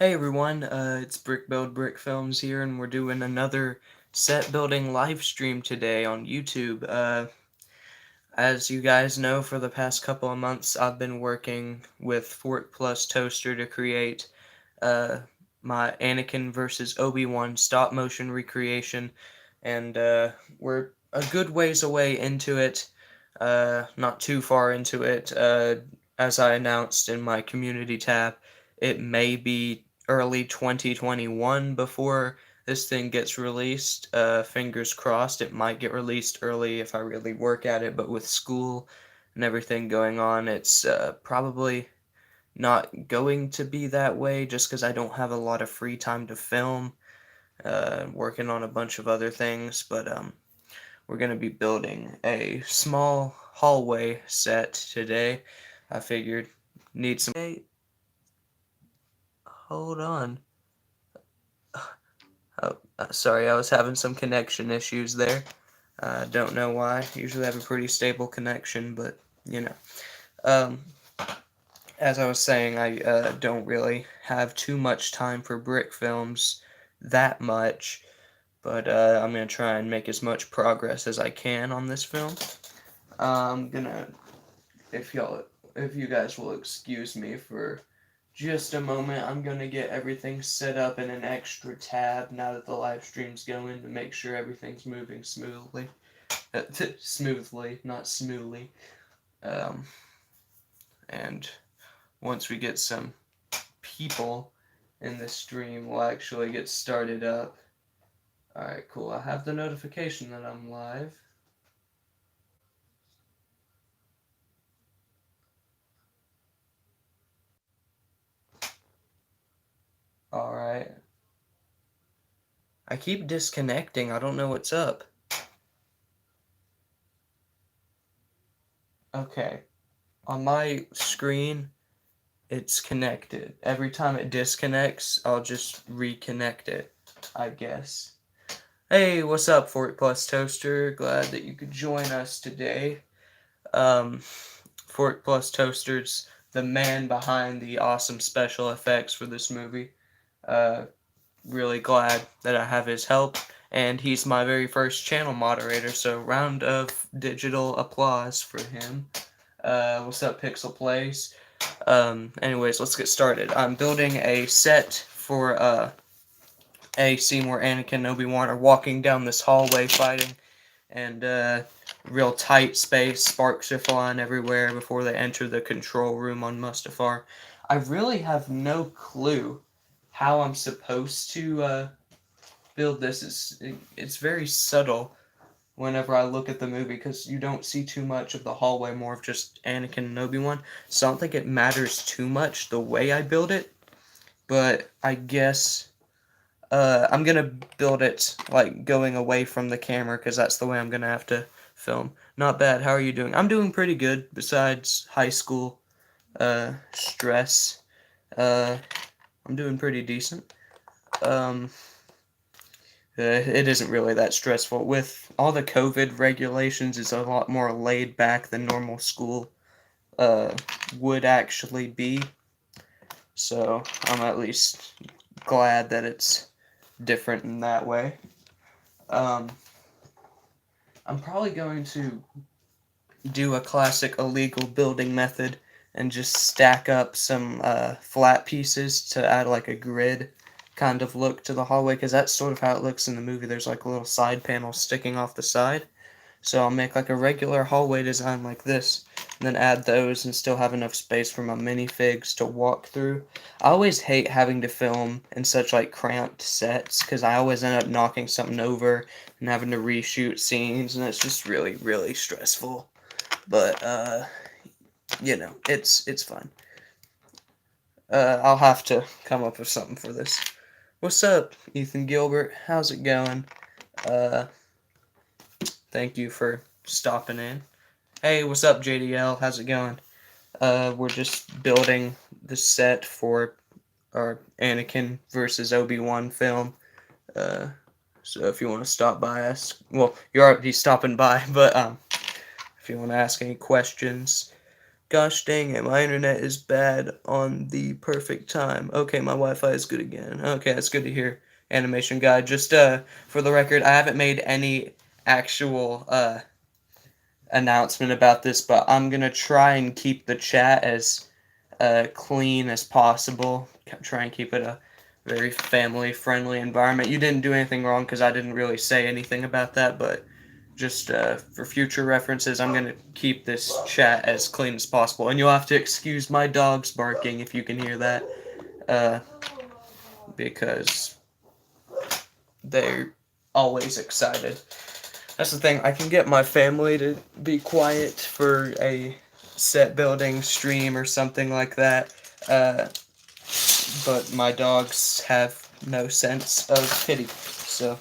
Hey everyone, it's Brick Build Brick Films here, and we're doing another set building live stream today on YouTube. As you guys know, for the past couple of months, I've been working with Fort Plus Toaster to create uh, my Anakin versus Obi Wan stop motion recreation, and we're a good ways away into it, not too far into it. As I announced in my community tab, it may be early 2021 before this thing gets released. Fingers crossed, it might get released early if I really work at it, but with school and everything going on, it's probably not going to be that way just because I don't have a lot of free time to film, working on a bunch of other things, but we're going to be building a small hallway set today. I figured need some. Hey, hold on. Oh, sorry, I was having some connection issues there. Don't know why. Usually have a pretty stable connection, but you know. Um, as I was saying, I don't really have too much time for brick films that much, but I'm gonna try and make as much progress as I can on this film. I'm gonna, if y'all, if you guys will excuse me for just a moment, I'm gonna get everything set up in an extra tab now that the live stream's going to make sure everything's moving smoothly. Smoothly, not smoothly. Um, and once we get some people in the stream, we'll actually get started up. Alright, cool. I have the notification that I'm live. Alright. I keep disconnecting. I don't know what's up. Okay. On my screen, it's connected. Every time it disconnects, I'll just reconnect it, I guess. Hey, what's up, Fort Plus Toaster? Glad that you could join us today. Fort Plus Toaster's the man behind the awesome special effects for this movie. Uh, really glad that I have his help, and he's my very first channel moderator, so round of digital applause for him. What's up, Pixel Plays? Anyways, let's get started. I'm building a set for a scene where Anakin and Obi Wan are walking down this hallway fighting, and real tight space, sparks are flying everywhere before they enter the control room on Mustafar. I really have no clue how I'm supposed to build this. It's very subtle whenever I look at the movie because you don't see too much of the hallway, more of just Anakin and Obi-Wan. So I don't think it matters too much the way I build it, but I guess I'm gonna build it like going away from the camera because that's the way I'm gonna have to film. Not bad. How are you doing? I'm doing pretty good. Besides high school stress, uh, I'm doing pretty decent. Um, it isn't really that stressful. With all the COVID regulations, it's a lot more laid back than normal school uh, would actually be. So I'm at least glad that it's different in that way. Um, I'm probably going to do a classic illegal building method and just stack up some flat pieces to add like a grid kind of look to the hallway, because that's sort of how it looks in the movie. There's like a little side panel sticking off the side. So I'll make like a regular hallway design like this, and then add those and still have enough space for my minifigs to walk through. I always hate having to film in such like cramped sets, because I always end up knocking something over and having to reshoot scenes, and it's just really, really stressful. But, you know, it's fine. I'll have to come up with something for this. What's up, Ethan Gilbert? How's it going? Uh, thank you for stopping in. Hey, what's up, JDL? How's it going? We're just building the set for our Anakin versus Obi Wan film. Uh, so if you want to stop by, ask. Well, you're already stopping by, but if you want to ask any questions, Gosh dang it, my internet is bad on the perfect time. Okay, my Wi-Fi is good again. Okay, that's good to hear. Animation guy. Just for the record, I haven't made any actual announcement about this, but I'm gonna try and keep the chat as clean as possible. Try and keep it a very family-friendly environment. You didn't do anything wrong because I didn't really say anything about that, but just for future references, I'm going to keep this chat as clean as possible. And you'll have to excuse my dogs barking if you can hear that, uh, because they're always excited. That's the thing, I can get my family to be quiet for a set building stream or something like that, but my dogs have no sense of pity, so...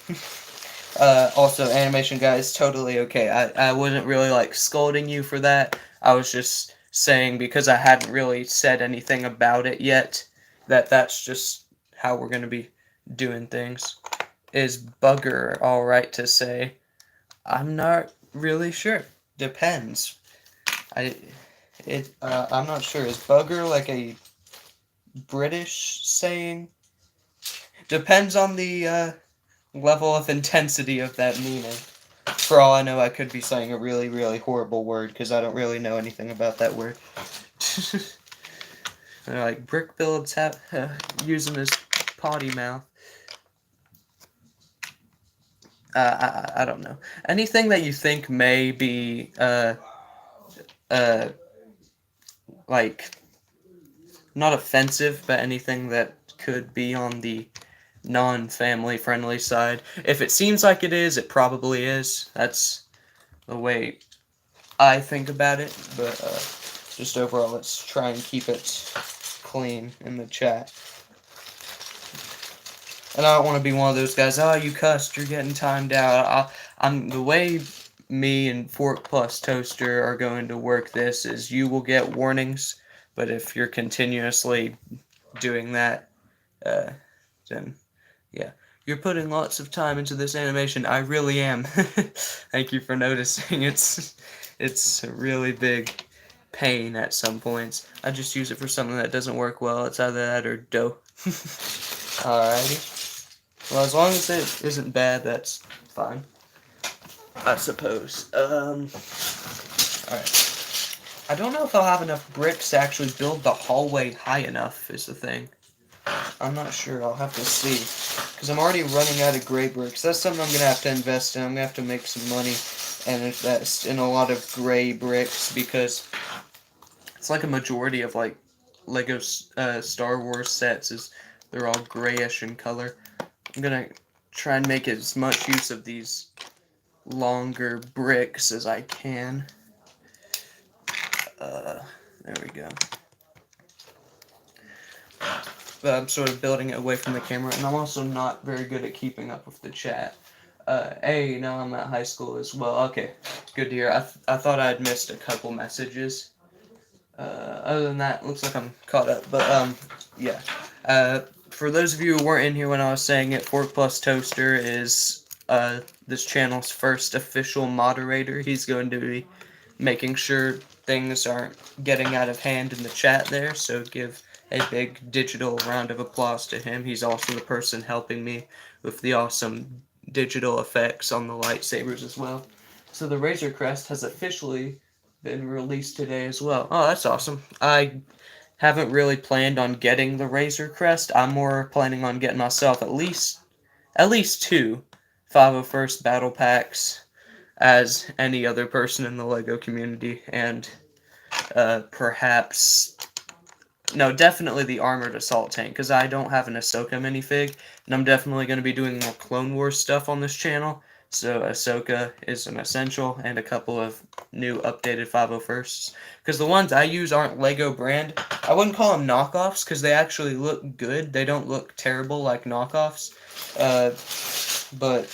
Also, animation guy is totally okay. I wasn't really like scolding you for that. I was just saying because I hadn't really said anything about it yet that that's just how we're gonna be doing things. Is bugger all right to say? I'm not really sure. Depends. I'm not sure. Is bugger like a British saying? Depends on the level of intensity of that meaning. For all I know, I could be saying a really, really horrible word because I don't really know anything about that word. They're like, brick builds have using his potty mouth. I don't know. Anything that you think may be like not offensive, but anything that could be on the non-family friendly side. If it seems like it is, it probably is. That's the way I think about it, but just overall, let's try and keep it clean in the chat. And I don't want to be one of those guys, oh, you cussed, you're getting timed out. I'm the way me and Fork Plus Toaster are going to work this is you will get warnings, but if you're continuously doing that, then yeah. You're putting lots of time into this animation. I really am. Thank you for noticing. It's a really big pain at some points. I just use it for something that doesn't work well. It's either that or dough. Alrighty. Well, as long as it isn't bad, that's fine. I suppose. Alright. I don't know if I'll have enough bricks to actually build the hallway high enough, is the thing. I'm not sure. I'll have to see. Because I'm already running out of gray bricks. That's something I'm going to have to invest in. I'm going to have to make some money and invest in a lot of gray bricks because it's like a majority of like Lego Star Wars sets is they're all grayish in color. I'm going to try and make as much use of these longer bricks as I can. There we go. But I'm sort of building it away from the camera, and I'm also not very good at keeping up with the chat. Hey, now I'm at high school as well. Okay, good to hear. I thought I'd missed a couple messages. Other than that, looks like I'm caught up. But, yeah. For those of you who weren't in here when I was saying it, Fork Plus Toaster is this channel's first official moderator. He's going to be making sure things aren't getting out of hand in the chat there, so give a big digital round of applause to him. He's also the person helping me with the awesome digital effects on the lightsabers as well. So the Razor Crest has officially been released today as well. Oh, that's awesome. I haven't really planned on getting the Razor Crest. I'm more planning on getting myself at least 2 501st battle packs as any other person in the LEGO community, and perhaps... No, definitely the Armored Assault Tank, because I don't have an Ahsoka minifig, and I'm definitely going to be doing more Clone Wars stuff on this channel, so Ahsoka is an essential, and a couple of new updated 501sts. Because the ones I use aren't LEGO brand. I wouldn't call them knockoffs, because they actually look good. They don't look terrible like knockoffs, but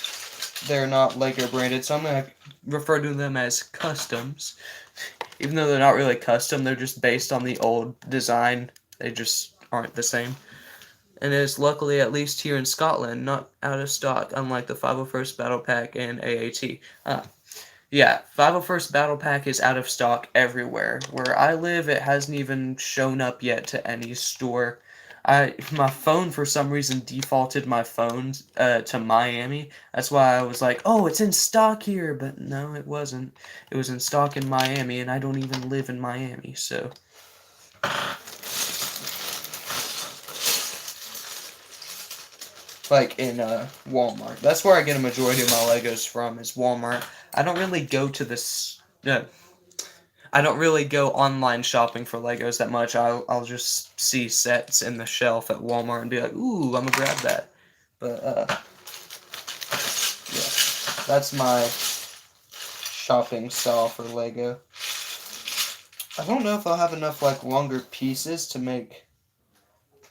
they're not LEGO branded, so I'm going to refer to them as customs. Even though they're not really custom, they're just based on the old design. They just aren't the same. And it is luckily, at least here in Scotland, not out of stock, unlike the 501st Battle Pack and AAT. Yeah, 501st Battle Pack is out of stock everywhere. Where I live, it hasn't even shown up yet to any store. My phone for some reason defaulted my phone to Miami. That's why I was like, "Oh, it's in stock here," but no, it wasn't. It was in stock in Miami, and I don't even live in Miami, so like in Walmart. That's where I get a majority of my Legos from. Is Walmart. I don't really go to this. I don't really go online shopping for Legos that much. I'll just see sets in the shelf at Walmart and be like, "Ooh, I'm gonna grab that." But yeah, that's my shopping style for Lego. I don't know if I'll have enough like longer pieces to make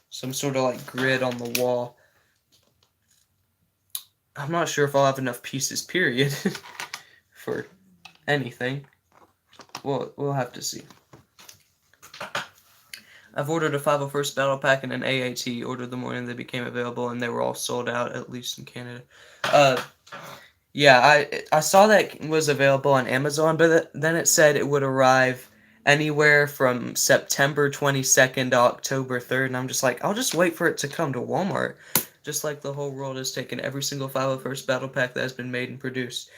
some sort of like grid on the wall. I'm not sure if I'll have enough pieces, period, for anything. We'll have to see. I've ordered a 501st Battle Pack and an AAT. Ordered the morning they became available, and they were all sold out, at least in Canada. Uh, yeah, I saw that was available on Amazon, but then it said it would arrive anywhere from September 22nd to October 3rd, and I'm just like, I'll just wait for it to come to Walmart. Just like the whole world has taken every single 501st Battle Pack that has been made and produced.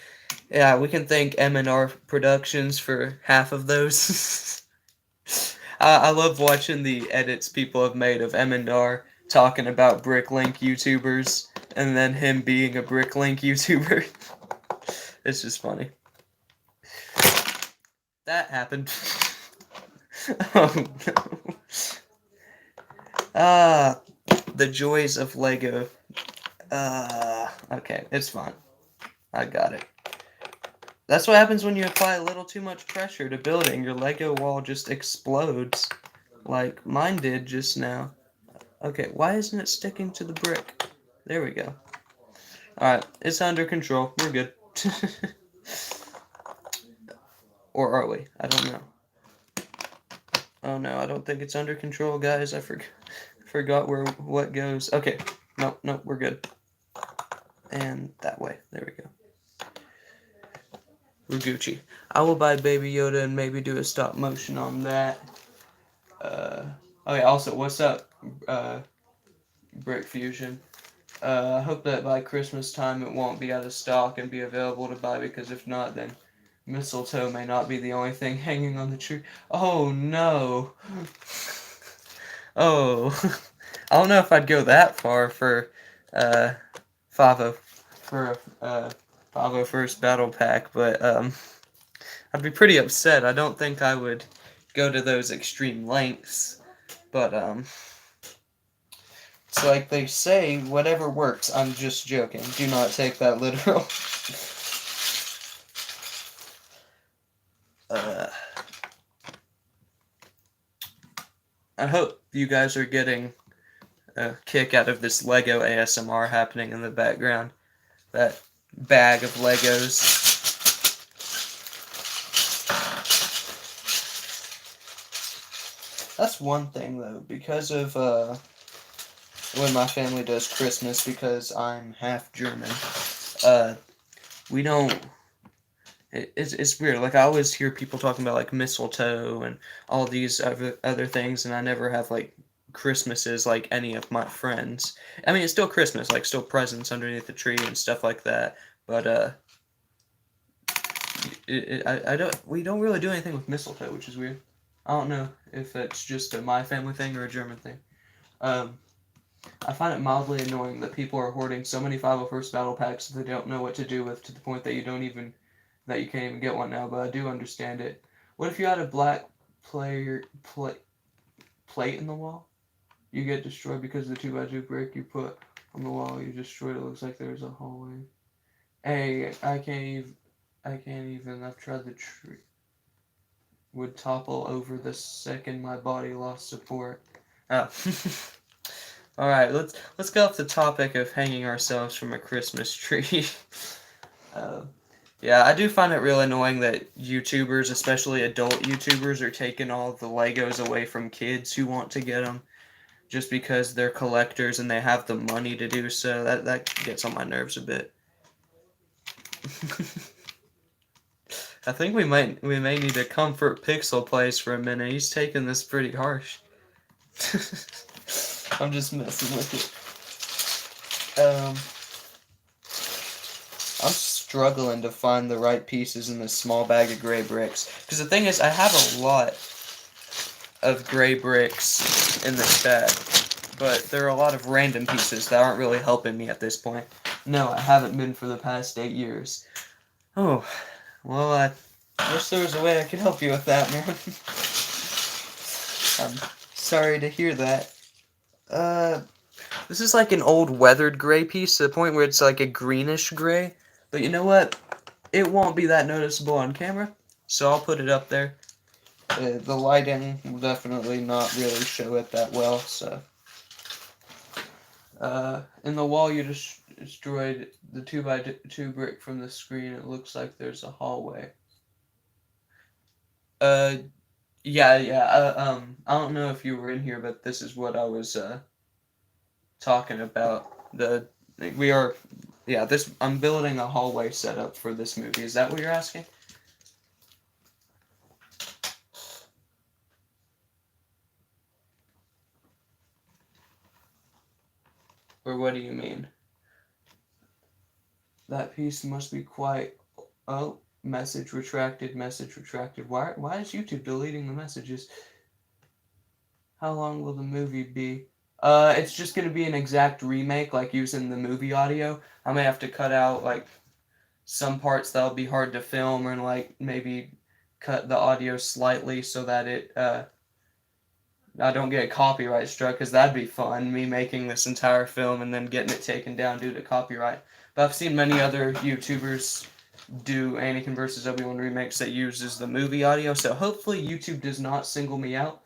Yeah, we can thank M&R Productions for half of those. I love watching the edits people have made of Emendar talking about Bricklink YouTubers and then him being a Bricklink YouTuber. It's just funny. That happened. Oh no. Ah, the joys of Lego. Okay, it's fine. I got it. That's what happens when you apply a little too much pressure to building. Your Lego wall just explodes. Like mine did just now. Okay, why isn't it sticking to the brick? There we go. Alright, it's under control. We're good. Or are we? I don't know. Oh no, I don't think it's under control, guys. I forgot where what goes. Okay. Nope, we're good. And that way. There we go. We're Gucci. I will buy Baby Yoda and maybe do a stop motion on that. Okay, also, what's up, Brick Fusion? I hope that by Christmas time it won't be out of stock and be available to buy, because if not, then mistletoe may not be the only thing hanging on the tree. Oh no. Oh. I don't know if I'd go that far for uh 50 for a 501st Battle Pack, but I'd be pretty upset. I don't think I would go to those extreme lengths, but it's like they say, whatever works. I'm just joking. Do not take that literal. I hope you guys are getting a kick out of this Lego ASMR happening in the background. That bag of Legos. That's one thing though, because of when my family does Christmas, because I'm half German, we don't. It's weird. Like I always hear people talking about like mistletoe and all these other things, and I never have like Christmases like any of my friends. I mean, it's still Christmas, like still presents underneath the tree and stuff like that. But I don't. We don't really do anything with mistletoe, which is weird. I don't know if it's just a my family thing or a German thing. Um, I find it mildly annoying that people are hoarding so many 501st Battle Packs that they don't know what to do with, to the point that you can't even get one now. But I do understand it. What if you had a black plate in the wall? You get destroyed because of the 2x2 brick you put on the wall. You destroyed it. Looks like there's a hallway. Hey, I can't even. I've tried the tree. Would topple over the second my body lost support. Oh. All right, let's go off the topic of hanging ourselves from a Christmas tree. uh, yeah, I do find it real annoying that YouTubers, especially adult YouTubers, are taking all the Legos away from kids who want to get them just because they're collectors and they have the money to do so. That gets on my nerves a bit. I think we may need to comfort Pixel Plays for a minute. He's taking this pretty harsh. I'm just messing with it. I'm struggling to find the right pieces in this small bag of gray bricks. Because the thing is, I have a lot of gray bricks in this bag. But there are a lot of random pieces that aren't really helping me at this point. No, I haven't been for the past 8 years. Oh, well, I wish there was a way I could help you with that, man. I'm sorry to hear that. This is like an old weathered gray piece to the point where it's like a greenish gray. But you know what? It won't be that noticeable on camera, so I'll put it up there. The lighting will definitely not really show it that well, so. In the wall you destroyed the 2x2 brick from the screen. It looks like there's a hallway. Yeah. I don't know if you were in here, but this is what I was talking about. I'm building a hallway setup for this movie. Is that what you're asking? Or what do you mean? That piece must be quite... Oh, message retracted, message retracted. Why is YouTube deleting the messages? How long will the movie be? It's just gonna be an exact remake, like using the movie audio. I may have to cut out, like, some parts that'll be hard to film, or, like, maybe cut the audio slightly so that it, I don't get copyright struck, because that'd be fun, me making this entire film and then getting it taken down due to copyright. But I've seen many other YouTubers do Anakin vs. Obi Wan remakes that uses the movie audio, so hopefully YouTube does not single me out.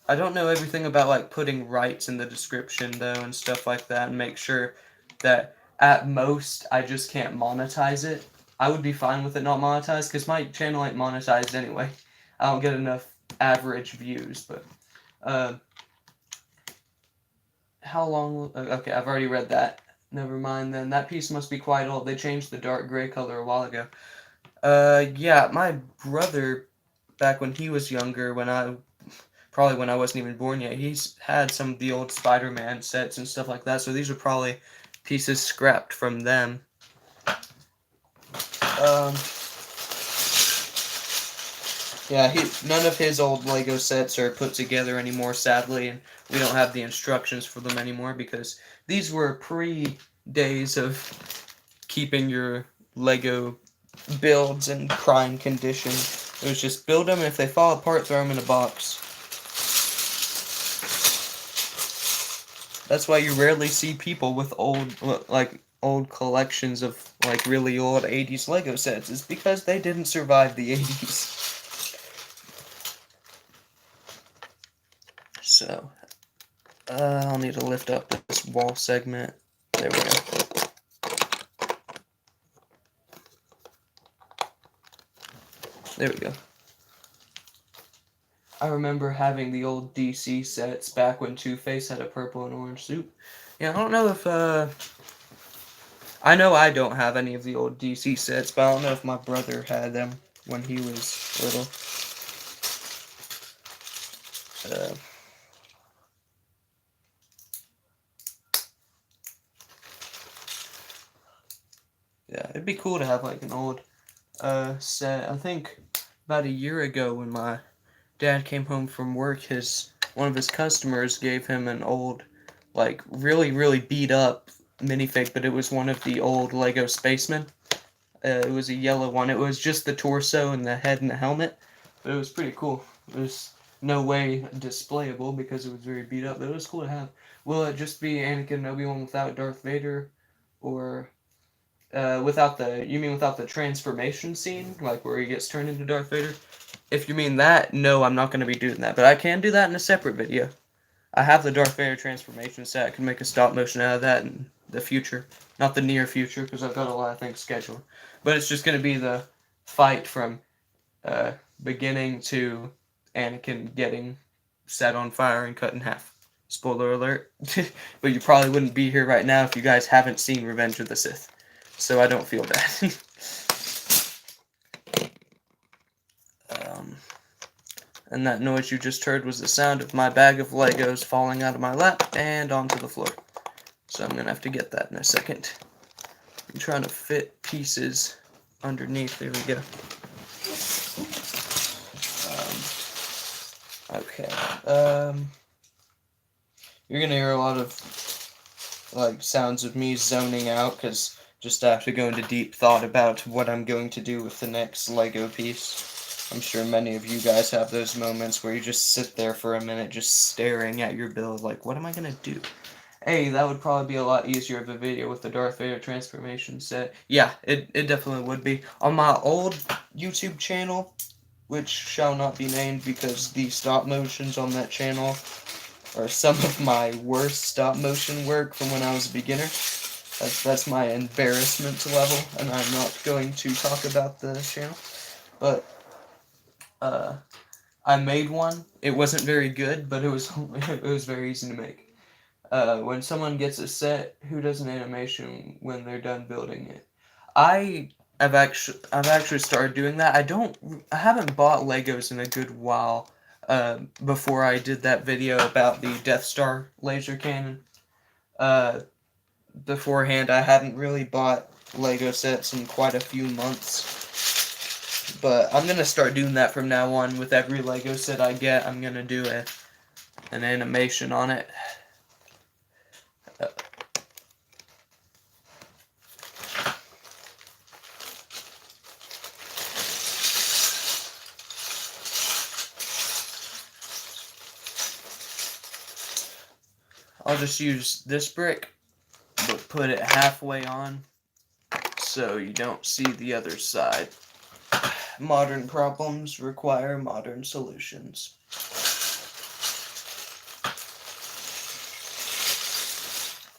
I don't know everything about like putting rights in the description though and stuff like that, and make sure that at most I just can't monetize it. I would be fine with it not monetized because my channel ain't monetized anyway. I don't get enough average views, but how long will... Okay, I've already read that. Never mind then. That piece must be quite old. They changed the dark gray color a while ago. Yeah, my brother, back when he was younger, probably when I wasn't even born yet, he's had some of the old Spider-Man sets and stuff like that, so these are probably pieces scrapped from them. Yeah, none of his old Lego sets are put together anymore, sadly, and we don't have the instructions for them anymore because these were pre-days of keeping your Lego builds in prime condition. It was just build them, and if they fall apart, throw them in a box. That's why you rarely see people with old collections of like really old 80s Lego sets. It's because they didn't survive the 80s. So, I'll need to lift up this wall segment. There we go. There we go. I remember having the old DC sets back when Two-Face had a purple and orange suit. Yeah, I don't know if, I know I don't have any of the old DC sets, but I don't know if my brother had them when he was little. Yeah, it'd be cool to have like an old set. I think about a year ago when my dad came home from work, one of his customers gave him an old, like really beat up minifig, but it was one of the old Lego Spacemen. It was a yellow one. It was just the torso and the head and the helmet, but it was pretty cool. It was no way displayable because it was very beat up, but it was cool to have. Will it just be Anakin and Obi-Wan without Darth Vader, or without the transformation scene, like where he gets turned into Darth Vader? If you mean that, no, I'm not going to be doing that, but I can do that in a separate video. I have the Darth Vader transformation set. I can make a stop motion out of that in the future. Not the near future, because I've got a lot of things scheduled. But it's just going to be the fight from beginning to Anakin getting set on fire and cut in half. Spoiler alert. But you probably wouldn't be here right now if you guys haven't seen Revenge of the Sith. So I don't feel bad. And that noise you just heard was the sound of my bag of Legos falling out of my lap and onto the floor. So I'm going to have to get that in a second. I'm trying to fit pieces underneath. There we go. Okay. You're going to hear a lot of like sounds of me zoning out because just I have to go into deep thought about what I'm going to do with the next Lego piece. I'm sure many of you guys have those moments where you just sit there for a minute just staring at your build like, what am I going to do? Hey, that would probably be a lot easier of a video with the Darth Vader transformation set. Yeah, it definitely would be. On my old YouTube channel, which shall not be named because the stop motions on that channel are some of my worst stop motion work from when I was a beginner. That's my embarrassment level, and I'm not going to talk about the channel. But I made one. It wasn't very good, but it was very easy to make. When someone gets a set, who does an animation when they're done building it? I've actually started doing that. I haven't bought Legos in a good while. Before I did that video about the Death Star laser cannon. Beforehand, I hadn't really bought Lego sets in quite a few months. But I'm gonna start doing that from now on. With every Lego set I get, I'm gonna do an animation on it. I'll just use this brick, but put it halfway on so you don't see the other side. Modern problems require modern solutions.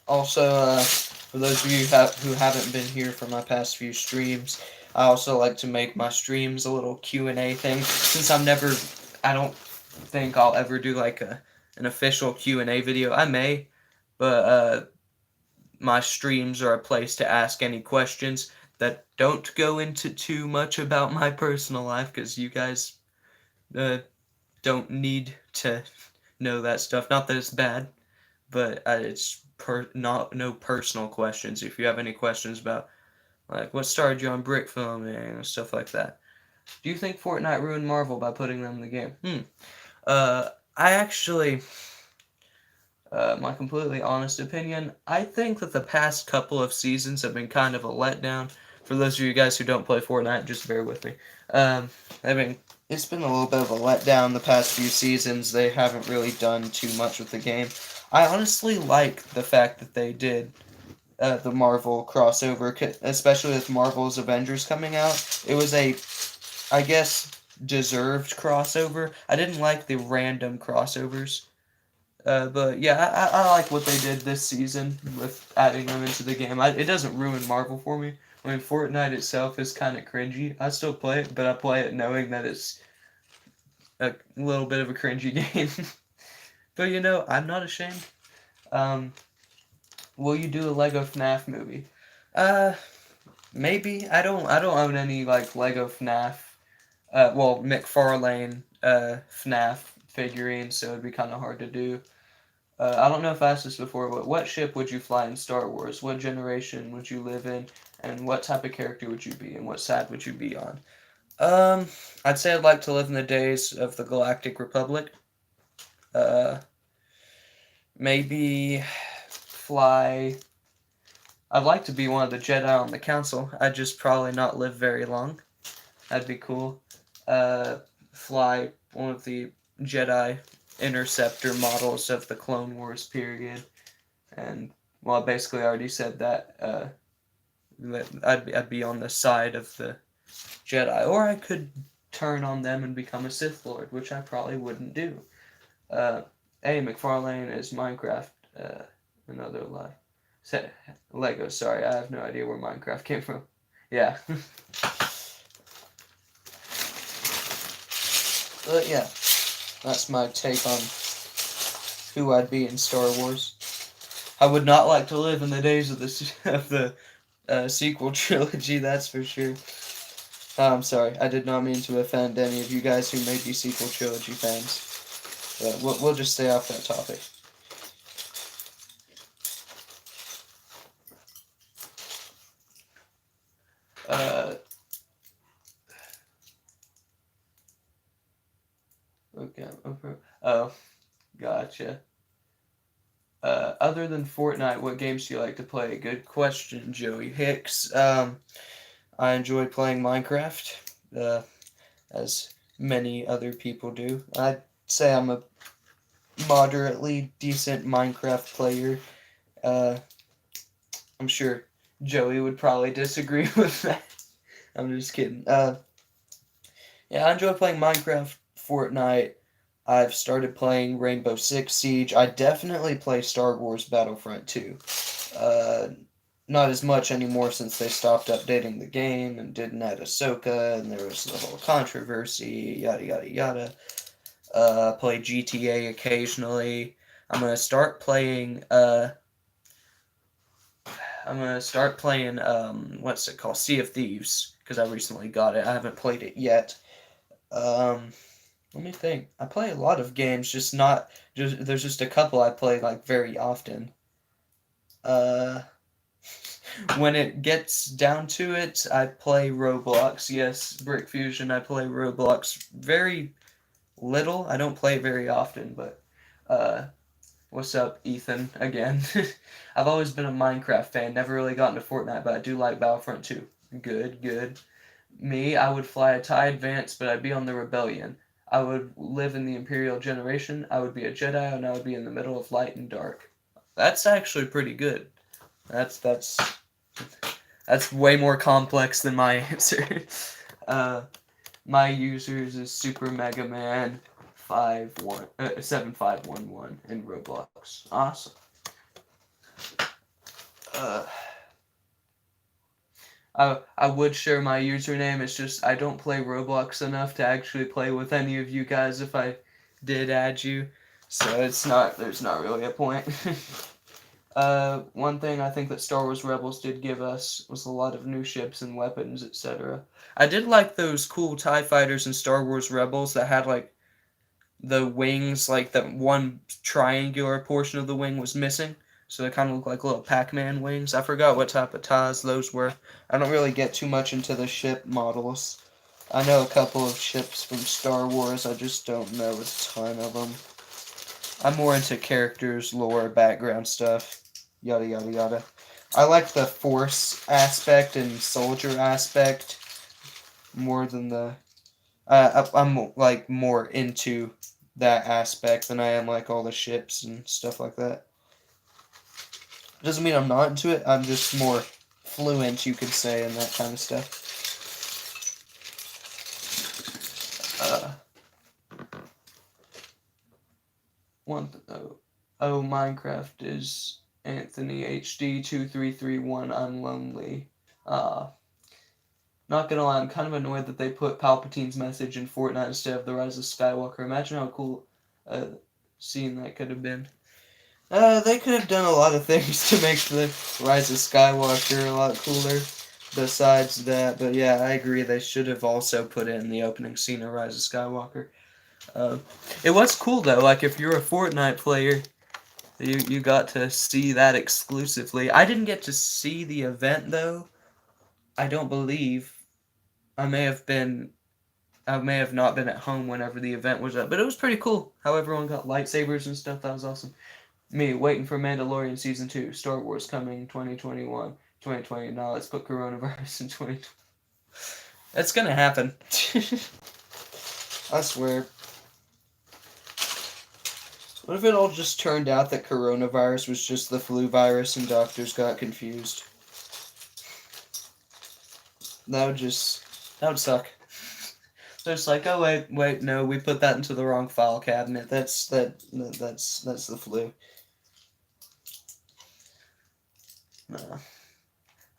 Also, for those of you who haven't been here for my past few streams, I also like to make my streams a little Q&A thing. Since I don't think I'll ever do like an official Q&A video. I may, but my streams are a place to ask any questions that don't go into too much about my personal life, because you guys don't need to know that stuff. Not that it's bad, but it's no personal questions. If you have any questions about like what started you on brick filming and stuff like that. Do you think Fortnite ruined Marvel by putting them in the game? I actually, my completely honest opinion, I think that the past couple of seasons have been kind of a letdown. For those of you guys who don't play Fortnite, just bear with me. It's been a little bit of a letdown the past few seasons. They haven't really done too much with the game. I honestly like the fact that they did the Marvel crossover, especially with Marvel's Avengers coming out. It was I guess, deserved crossover. I didn't like the random crossovers. But yeah, I like what they did this season with adding them into the game. It doesn't ruin Marvel for me. I mean, Fortnite itself is kind of cringy. I still play it, but I play it knowing that it's a little bit of a cringy game. But you know, I'm not ashamed. Will you do a Lego FNAF movie? Maybe. I don't own any like Lego FNAF. Well, McFarlane FNAF figurines, so it'd be kind of hard to do. I don't know if I asked this before, but what ship would you fly in Star Wars? What generation would you live in? And what type of character would you be? And what side would you be on? I'd say I'd like to live in the days of the Galactic Republic. Maybe fly... I'd like to be one of the Jedi on the Council. I'd just probably not live very long. That'd be cool. Fly one of the Jedi interceptor models of the Clone Wars period, and well, I basically already said that I'd be on the side of the Jedi, or I could turn on them and become a Sith Lord, which I probably wouldn't do. McFarlane is Minecraft, another lie. Lego, sorry, I have no idea where Minecraft came from. Yeah. But yeah, that's my take on who I'd be in Star Wars. I would not like to live in the days of the sequel trilogy, that's for sure. I'm sorry, I did not mean to offend any of you guys who may be sequel trilogy fans. But we'll just stay off that topic. Okay. Oh, gotcha. Other than Fortnite, what games do you like to play? Good question, Joey Hicks. I enjoy playing Minecraft, as many other people do. I'd say I'm a moderately decent Minecraft player. Uh, I'm sure Joey would probably disagree with that. I'm just kidding. Yeah, I enjoy playing Minecraft, Fortnite. I've started playing Rainbow Six Siege. I definitely play Star Wars Battlefront 2. Uh, Not as much anymore since they stopped updating the game and didn't add Ahsoka, and there was the whole controversy, yada yada yada. Play GTA occasionally. I'm gonna start playing. What's it called? Sea of Thieves, because I recently got it. I haven't played it yet. Um, Let me think. I play a lot of games, just not just. There's just a couple I play like very often. Uh, when it gets down to it, I play Roblox. Yes, Brick Fusion. I play Roblox very little. I don't play it very often, but uh, what's up, Ethan? Again, I've always been a Minecraft fan. Never really gotten to Fortnite, but I do like Battlefront 2. Good, good. Me, I would fly a TIE Advance, but I'd be on the Rebellion. I would live in the Imperial generation. I would be a Jedi, and I would be in the middle of light and dark. That's actually pretty good. That's way more complex than my answer. uh, my users is Super Mega Man 7511 in Roblox. Awesome. Uh, I would share my username. It's just I don't play Roblox enough to actually play with any of you guys if I did add you. So there's not really a point. One thing I think that Star Wars Rebels did give us was a lot of new ships and weapons, etc. I did like those cool TIE fighters in Star Wars Rebels that had like the wings, like that one triangular portion of the wing was missing. So they kind of look like little Pac-Man wings. I forgot what type of TIEs those were. I don't really get too much into the ship models. I know a couple of ships from Star Wars, I just don't know a ton of them. I'm more into characters, lore, background stuff, yada yada yada. I like the Force aspect and soldier aspect more than the... I'm like more into that aspect than I am like all the ships and stuff like that. Doesn't mean I'm not into it, I'm just more fluent, you could say, in that kind of stuff. Minecraft is Anthony HD 2331. I'm lonely. Not gonna lie, I'm kind of annoyed that they put Palpatine's message in Fortnite instead of the Rise of Skywalker. Imagine how cool scene that could have been. They could have done a lot of things to make the Rise of Skywalker a lot cooler besides that, but yeah, I agree, they should have also put it in the opening scene of Rise of Skywalker. It was cool though, like if you're a Fortnite player, you got to see that exclusively. I didn't get to see the event though. I don't believe. I may have not been at home whenever the event was up, but it was pretty cool how everyone got lightsabers and stuff. That was awesome. Me waiting for Mandalorian Season 2, Star Wars coming 2021, 2020. Now let's put coronavirus in 2020. That's gonna happen. I swear. What if it all just turned out that coronavirus was just the flu virus and doctors got confused? That would suck. They're just like, oh wait, no, we put that into the wrong file cabinet. That's the flu.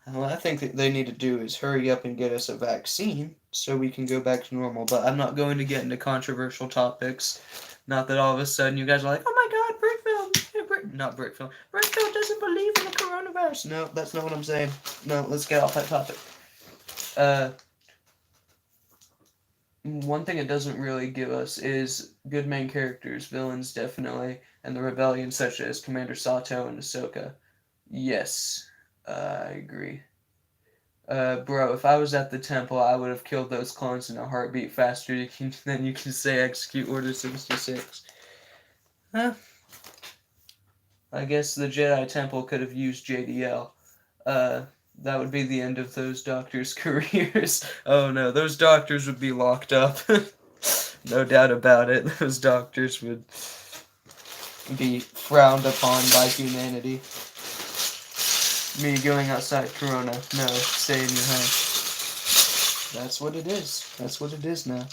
What I think that they need to do is hurry up and get us a vaccine so we can go back to normal. But I'm not going to get into controversial topics. Not that all of a sudden you guys are like, oh my God, not Brickfield. Brickfield doesn't believe in the coronavirus. No, that's not what I'm saying. No, let's get off that topic. one thing it doesn't really give us is good main characters, villains definitely, and the rebellion such as Commander Sato and Ahsoka. Yes, I agree. Bro, if I was at the temple, I would have killed those clones in a heartbeat faster than you can say execute Order 66. Huh? I guess the Jedi Temple could have used JDL. Uh, that would be the end of those doctors' careers. Oh no, those doctors would be locked up. No doubt about it. Those doctors would be frowned upon by humanity. Me going outside Corona. No, stay in your house. That's what it is. That's what it is now.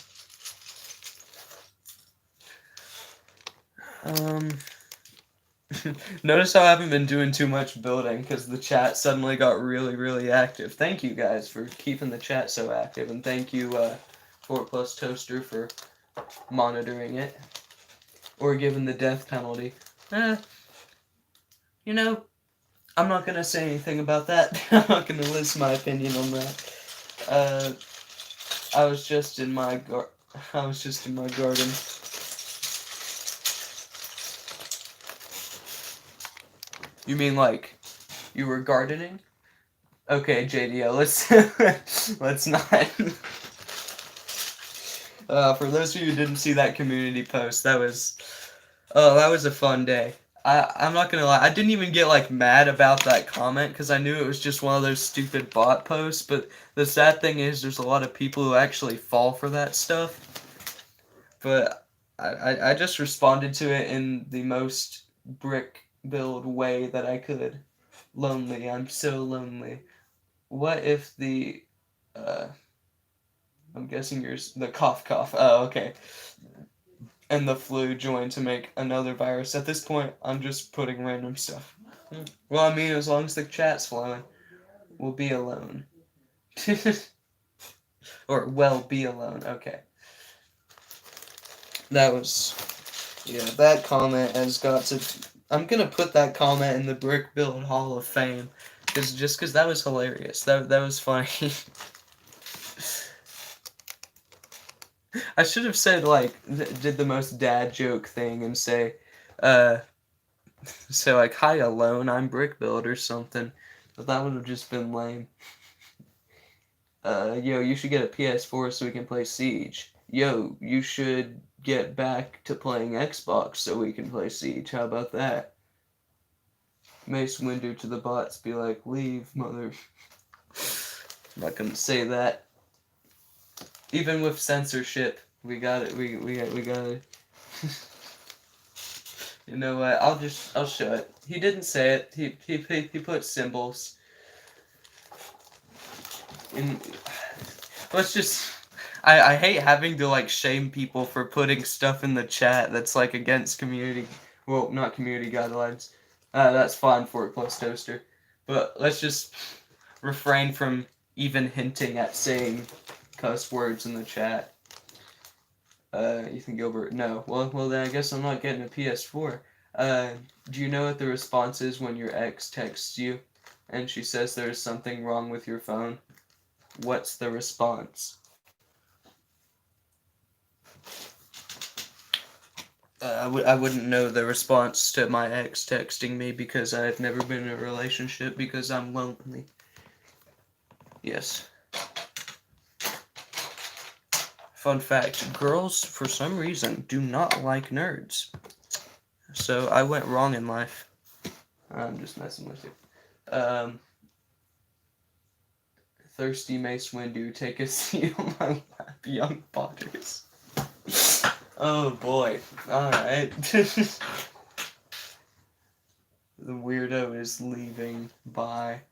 Notice how I haven't been doing too much building because the chat suddenly got really, really active. Thank you guys for keeping the chat so active, and thank you, Fort Plus Toaster, for monitoring it or giving the death penalty. You know, I'm not gonna say anything about that. I'm not gonna list my opinion on that. I was just in my garden. You mean like you were gardening? Okay, JDO, let's not. For those of you who didn't see that community post, that was a fun day. I'm not gonna lie, I didn't even get like mad about that comment because I knew it was just one of those stupid bot posts. But the sad thing is, there's a lot of people who actually fall for that stuff. But I just responded to it in the most brick build way that I could. Lonely, I'm so lonely. What if the I'm guessing yours the cough. Oh, okay. And the flu joined to make another virus. At this point, I'm just putting random stuff. Well, I mean, as long as the chat's flowing, we'll be alone. Or, well, be alone. Okay. That was... Yeah, that comment has got to... I'm gonna put that comment in the Brick Build Hall of Fame. Just because that was hilarious. That was funny. I should have said, like, did the most dad joke thing and say, like, hi alone, I'm Brick Build or something. But that would have just been lame. Yo, you should get a PS4 so we can play Siege. Yo, you should get back to playing Xbox so we can play Siege. How about that? Mace Windu to the bots, be like, leave, mother. I'm not gonna say that. Even with censorship, we got it. We got it. You know what? I'll show it. He didn't say it. He put symbols. In. Let's just. I hate having to like shame people for putting stuff in the chat that's like against community. Well, not community guidelines. That's fine for it plus toaster. But let's just refrain from even hinting at saying cuss words in the chat. Ethan Gilbert, no. Well then I guess I'm not getting a PS4. Do you know what the response is when your ex texts you and she says there's something wrong with your phone? What's the response? I wouldn't know the response to my ex texting me because I've never been in a relationship because I'm lonely. Yes. Fun fact, girls, for some reason, do not like nerds. So I went wrong in life. I'm just messing with you. Thirsty Mace Windu, take a seat on my lap, young Potters. Oh boy. Alright. The weirdo is leaving. Bye.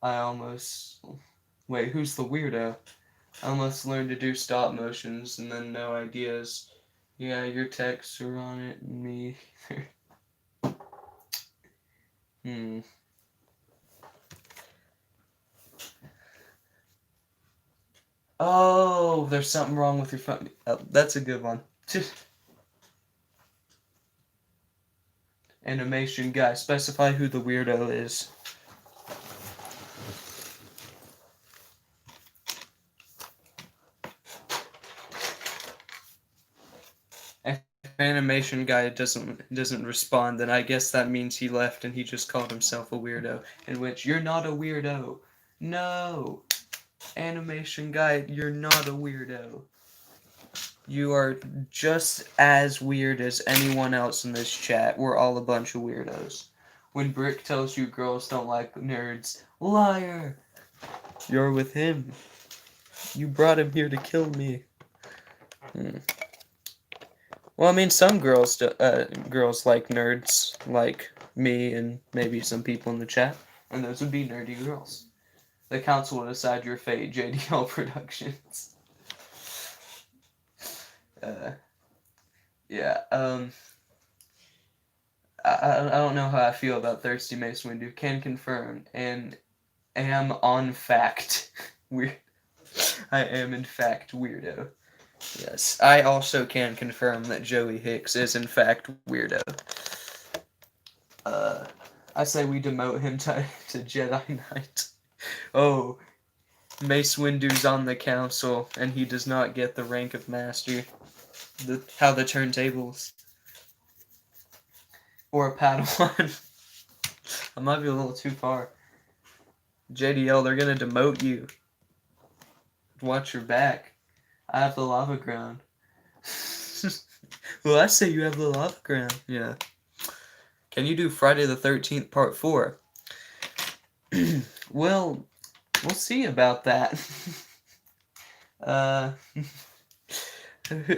I almost... Wait, who's the weirdo? I almost learned to do stop motions and then no ideas. Yeah, your texts are on it, me either. Oh, there's something wrong with your phone. Oh, that's a good one. Animation guy, specify who the weirdo is. animation guy doesn't respond, then I guess that means he left and he just called himself a weirdo. In which you're not a weirdo. No, animation guy, you're not a weirdo. You are just as weird as anyone else in this chat. We're all a bunch of weirdos. When Brick tells you girls don't like nerds, liar! You're with him. You brought him here to kill me. Well, I mean, some girls girls like nerds, like me and maybe some people in the chat, and those would be nerdy girls. The council will decide your fate, JDL Productions. Yeah, I don't know how I feel about Thirsty Mace Windu. Can confirm, and am on fact weird. I am in fact weirdo. Yes, I also can confirm that Joey Hicks is in fact weirdo. I say we demote him to Jedi Knight. Oh, Mace Windu's on the council, and he does not get the rank of master. How the turntables. Or a Padawan. I might be a little too far. JDL, they're gonna demote you. Watch your back. I have the lava ground. Well, I say you have the lava ground. Yeah. Can you do Friday the 13th Part 4? Well, we'll see about that.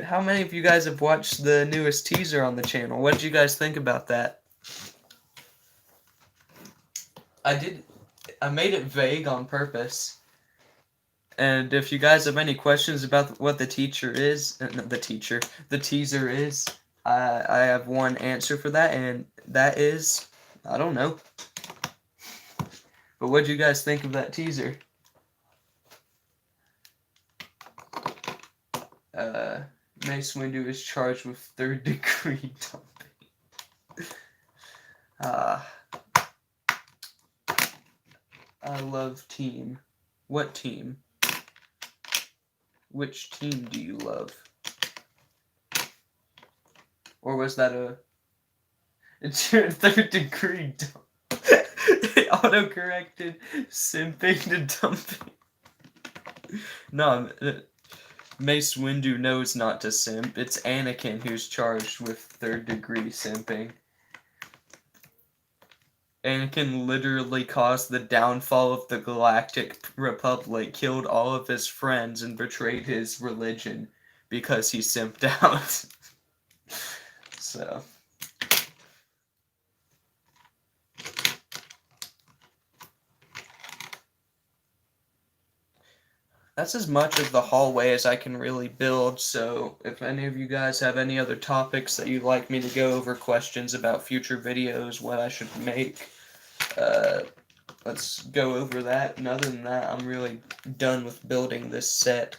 How many of you guys have watched the newest teaser on the channel? What did you guys think about that? I made it vague on purpose. And if you guys have any questions about what the teaser is, I have one answer for that, and that is, I don't know. But what do you guys think of that teaser? Mace Windu is charged with third-degree dumping. I love team. What team? Which team do you love? Or was that it's your third-degree dump? Auto-corrected simping to dumping. No, Mace Windu knows not to simp. It's Anakin who's charged with third-degree simping. Anakin literally caused the downfall of the Galactic Republic, killed all of his friends, and betrayed his religion because he simped out. So. That's as much of the hallway as I can really build, so if any of you guys have any other topics that you'd like me to go over, questions about future videos, what I should make, let's go over that. And other than that, I'm really done with building this set.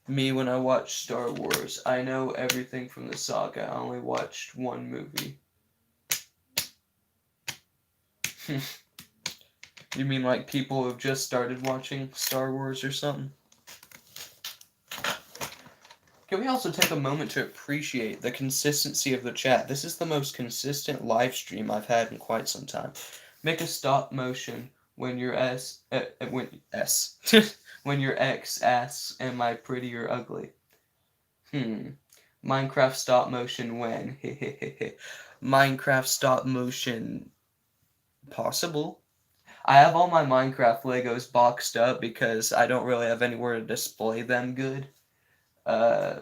Me, when I watch Star Wars, I know everything from the saga. I only watched one movie. You mean like people who have just started watching Star Wars or something? Can we also take a moment to appreciate the consistency of the chat? This is the most consistent live stream I've had in quite some time. Make a stop motion when your when your ex asks, "Am I pretty or ugly?" Minecraft stop motion when? Minecraft stop motion possible. I have all my Minecraft Legos boxed up because I don't really have anywhere to display them good.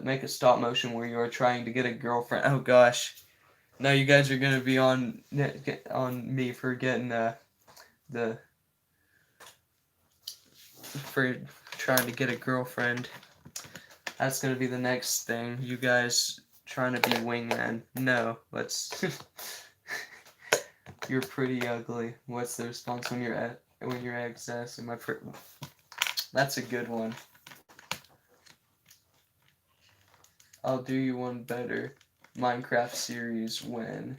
Make a stop motion where you are trying to get a girlfriend. Oh gosh. Now you guys are gonna be on me for getting for trying to get a girlfriend. That's gonna be the next thing. You guys trying to be wingman. No, let's You're pretty ugly. What's the response when your ex asks, "Am I pretty?" That's a good one. I'll do you one better. Minecraft series when?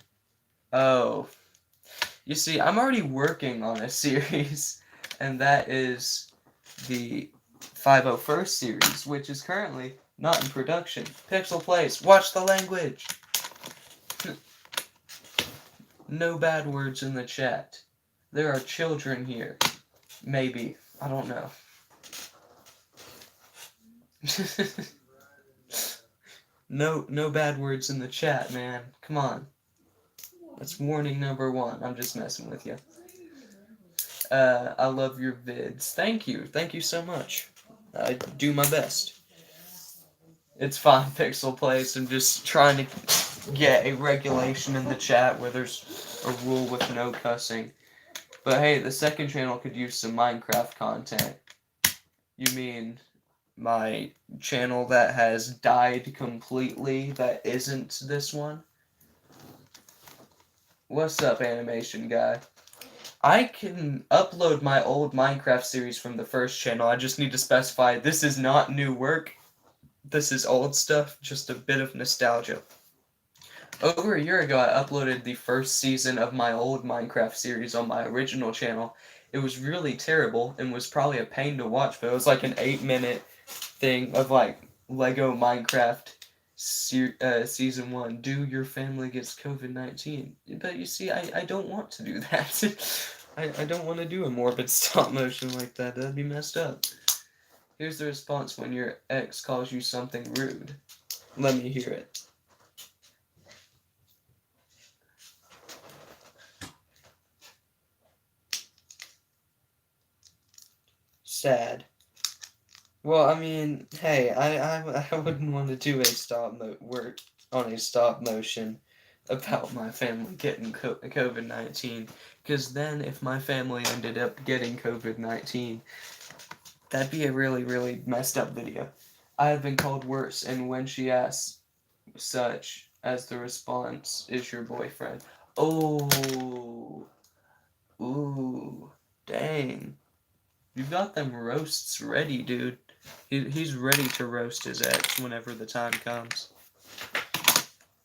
Oh. You see, I'm already working on a series, and that is the 501st series, which is currently not in production. Pixel Place, watch the language! No bad words in the chat. There are children here. Maybe. I don't know. No bad words in the chat, man. Come on. That's warning number one. I'm just messing with you. I love your vids. Thank you. Thank you so much. I do my best. It's fine, Pixel Plays. I'm just trying to get a regulation in the chat where there's a rule with no cussing. But hey, the second channel could use some Minecraft content. You mean my channel that has died completely that isn't this one? What's up, animation guy? I can upload my old Minecraft series from the first channel. I just need to specify this is not new work. This is old stuff, just a bit of nostalgia. Over a year ago, I uploaded the first season of my old Minecraft series on my original channel. It was really terrible and was probably a pain to watch, but it was like an 8-minute thing of like Lego Minecraft season 1. Do your family gets COVID-19? But you see, I don't want to do that. I don't want to do a morbid stop motion like that. That'd be messed up. Here's the response when your ex calls you something rude. Let me hear it. Sad. Well, I mean, hey, I wouldn't want to do a work on a stop motion about my family getting COVID-19, because then if my family ended up getting COVID-19, that'd be a really, really messed up video. I have been called worse, and when she asks such as the response is your boyfriend. Oh, ooh, dang. You've got them roasts ready, dude. He's ready to roast his ex whenever the time comes.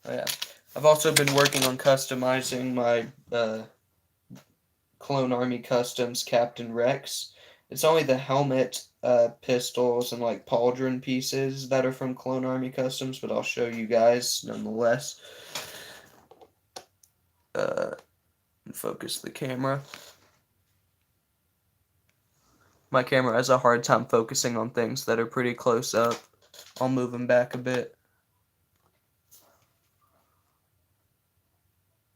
Oh, yeah. I've also been working on customizing my Clone Army Customs Captain Rex. It's only the helmet, pistols, and like pauldron pieces that are from Clone Army Customs, but I'll show you guys nonetheless. Focus the camera. My camera has a hard time focusing on things that are pretty close up. I'll move them back a bit.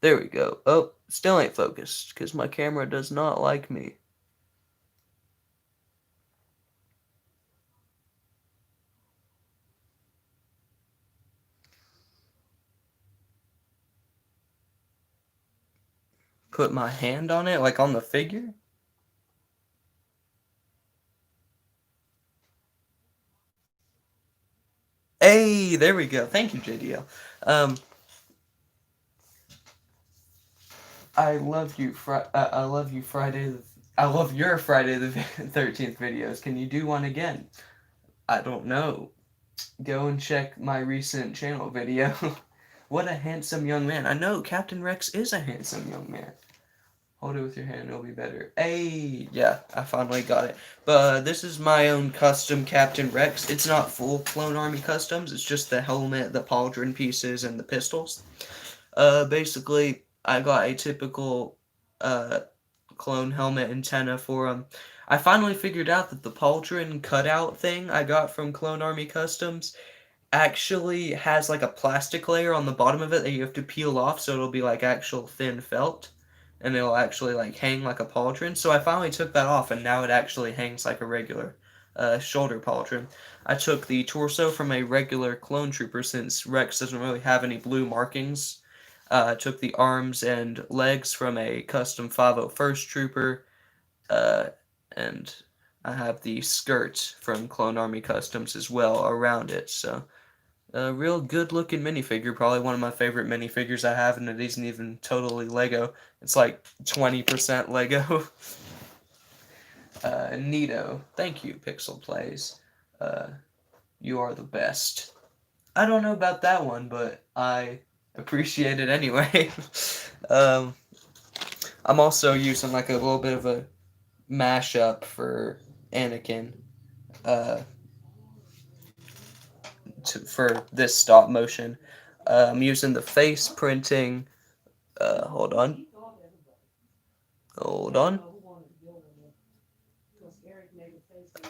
There we go. Oh, still ain't focused, because my camera does not like me. Put my hand on it, like on the figure? Hey, there we go. Thank you, JDL. I love you, I love you, I love your Friday the 13th videos. Can you do one again? I don't know. Go and check my recent channel video. What a handsome young man. I know, Captain Rex is a handsome young man. Hold it with your hand, it'll be better. Hey, yeah, I finally got it. But this is my own custom Captain Rex. It's not full Clone Army Customs, it's just the helmet, the pauldron pieces, and the pistols. Basically, I got a typical clone helmet antenna for him. I finally figured out that the pauldron cutout thing I got from Clone Army Customs actually has like a plastic layer on the bottom of it that you have to peel off, so it'll be like actual thin felt, and it'll actually like hang like a pauldron. So I finally took that off, and now it actually hangs like a regular shoulder pauldron. I took the torso from a regular clone trooper since Rex doesn't really have any blue markings. I took the arms and legs from a custom 501st trooper, and I have the skirt from Clone Army Customs as well around it. So a real good looking minifigure, probably one of my favorite minifigures I have, and it isn't even totally Lego. It's like 20% Lego. Neato. Thank you, Pixel Plays. You are the best. I don't know about that one, but I appreciate it anyway. I'm also using like a little bit of a mashup for Anakin. For this stop motion. I'm using the face printing Hold on. Hold on.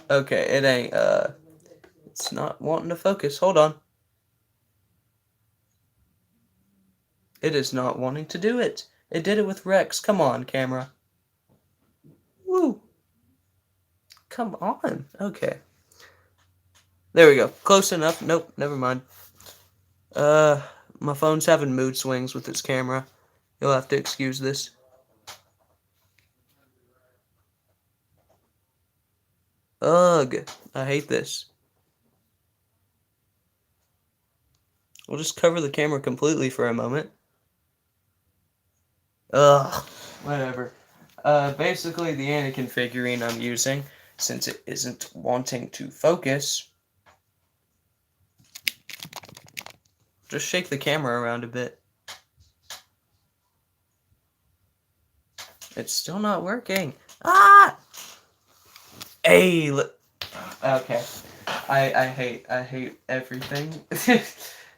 Okay, it ain't, it's not wanting to focus. Hold on. It is not wanting to do it. It did it with Rex. Come on, camera. Woo. Come on. Okay. There we go. Close enough. Nope, never mind. Uh, my phone's having mood swings with its camera. You'll have to excuse this. Ugh. I hate this. We'll just cover the camera completely for a moment. Ugh. Whatever. Basically, the Anakin figurine I'm using, since it isn't wanting to focus, just shake the camera around a bit. It's still not working. Ah! Hey, okay. I hate everything.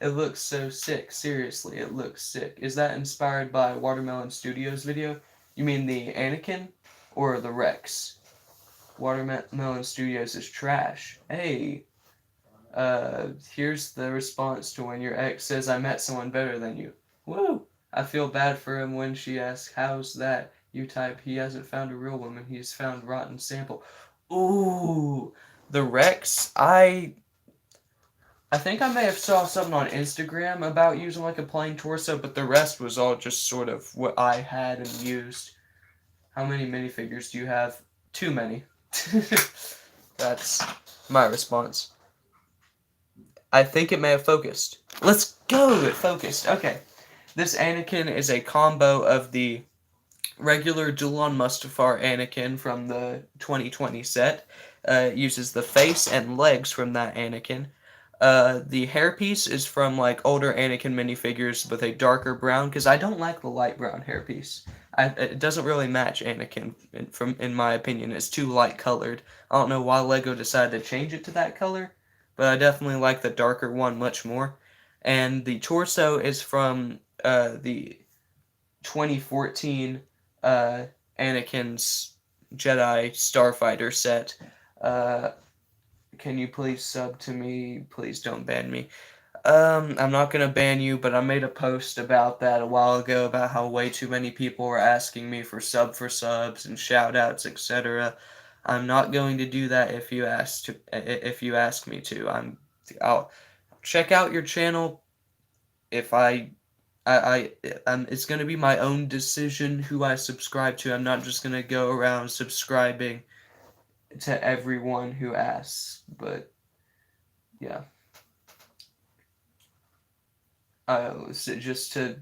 It looks so sick. Seriously, it looks sick. Is that inspired by Watermelon Studios video? You mean the Anakin or the Rex? Watermelon Studios is trash. Hey, here's the response to when your ex says I met someone better than you. Woo! I feel bad for him when she asks, "How's that?" You type, "He hasn't found a real woman. He's found rotten sample." Ooh, the Rex. I think I may have saw something on Instagram about using like a plain torso, but the rest was all just sort of what I had and used. How many minifigures do you have? Too many. That's my response. I think it may have focused. Let's go! It focused. Okay. This Anakin is a combo of the regular Dulan Mustafar Anakin from the 2020 set. Uses the face and legs from that Anakin. The hairpiece is from like older Anakin minifigures with a darker brown because I don't like the light brown hairpiece. It doesn't really match Anakin in my opinion. It's too light colored. I don't know why Lego decided to change it to that color, but I definitely like the darker one much more. And the torso is from the 2014 uh, Anakin's Jedi Starfighter set. Uh, can you please sub to me? Please don't ban me. I'm not gonna ban you, but I made a post about that a while ago about how way too many people were asking me for subs and shout outs, etc. I'm not going to do that if you ask me to. I'll check out your channel if it's gonna be my own decision who I subscribe to. I'm not just gonna go around subscribing to everyone who asks. But yeah, so just to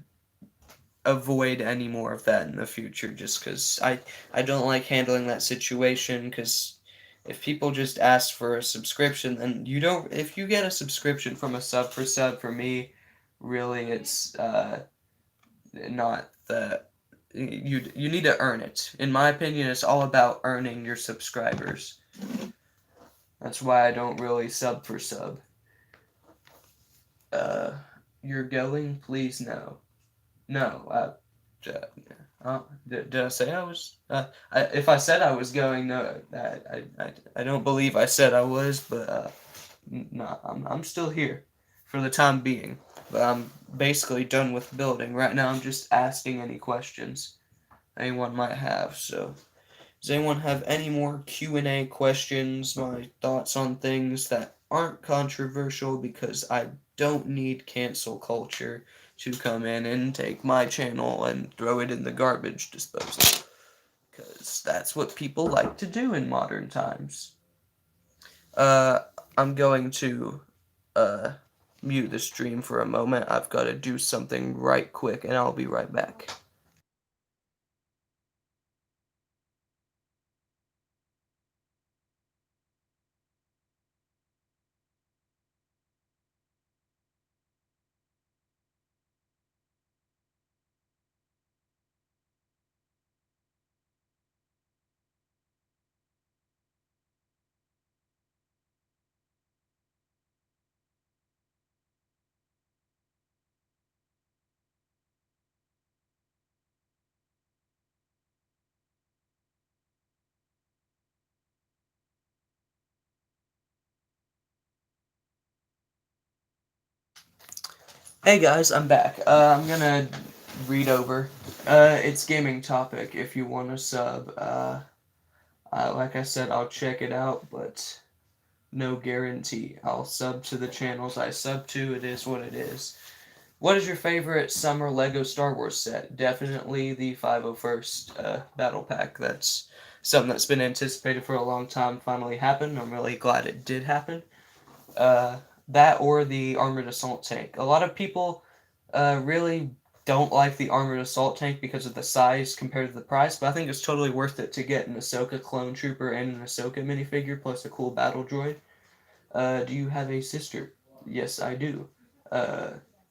avoid any more of that in the future, just because I don't like handling that situation. Because if people just ask for a subscription, then you don't. If you get a subscription from a sub for me, really, it's not the you need to earn it. In my opinion, it's all about earning your subscribers. That's why I don't really sub for sub. Uh, you're going? Please no. No. Did I say I was? If I said I was going, no, I don't believe I said I was, but no, I'm still here for the time being. But I'm basically done with building. Right now, I'm just asking any questions anyone might have. So, does anyone have any more Q&A questions? My thoughts on things that aren't controversial because I don't need cancel culture to come in and take my channel and throw it in the garbage disposal. Because that's what people like to do in modern times. Uh, I'm going to uh, mute the stream for a moment. I've got to do something right quick, and I'll be right back. Hey guys, I'm back. I'm gonna read over. It's gaming topic. If you want to sub, like I said, I'll check it out, but no guarantee. I'll sub to the channels I sub to. It is what it is. What is your favorite summer Lego Star Wars set? Definitely the 501st Battle Pack. That's something that's been anticipated for a long time. Finally happened. I'm really glad it did happen. Uh, that or the Armored Assault Tank. A lot of people really don't like the Armored Assault Tank because of the size compared to the price, but I think it's totally worth it to get an Ahsoka Clone Trooper and an Ahsoka minifigure plus a cool battle droid. Do you have a sister? Yes, I do. Uh,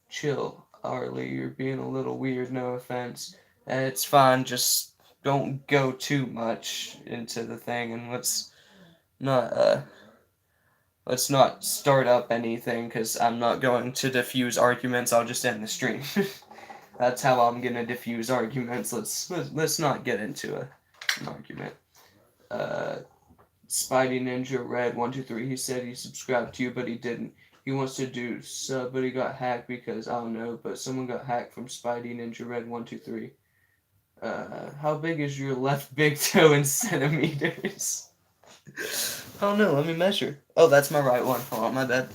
Chill, Arlie. You're being a little weird. No offense. It's fine. Just don't go too much into the thing, and not let's not start up anything because I'm not going to diffuse arguments. I'll just end the stream. That's how I'm gonna diffuse arguments. Let's not get into an argument. Uh, Spidey Ninja Red 123. He said he subscribed to you, but he didn't. He wants to do sub, but he got hacked because I don't know. But someone got hacked from Spidey Ninja Red 123. How big is your left big toe in centimeters? Oh no, let me measure. Oh, that's my right one. Hold on, my bad.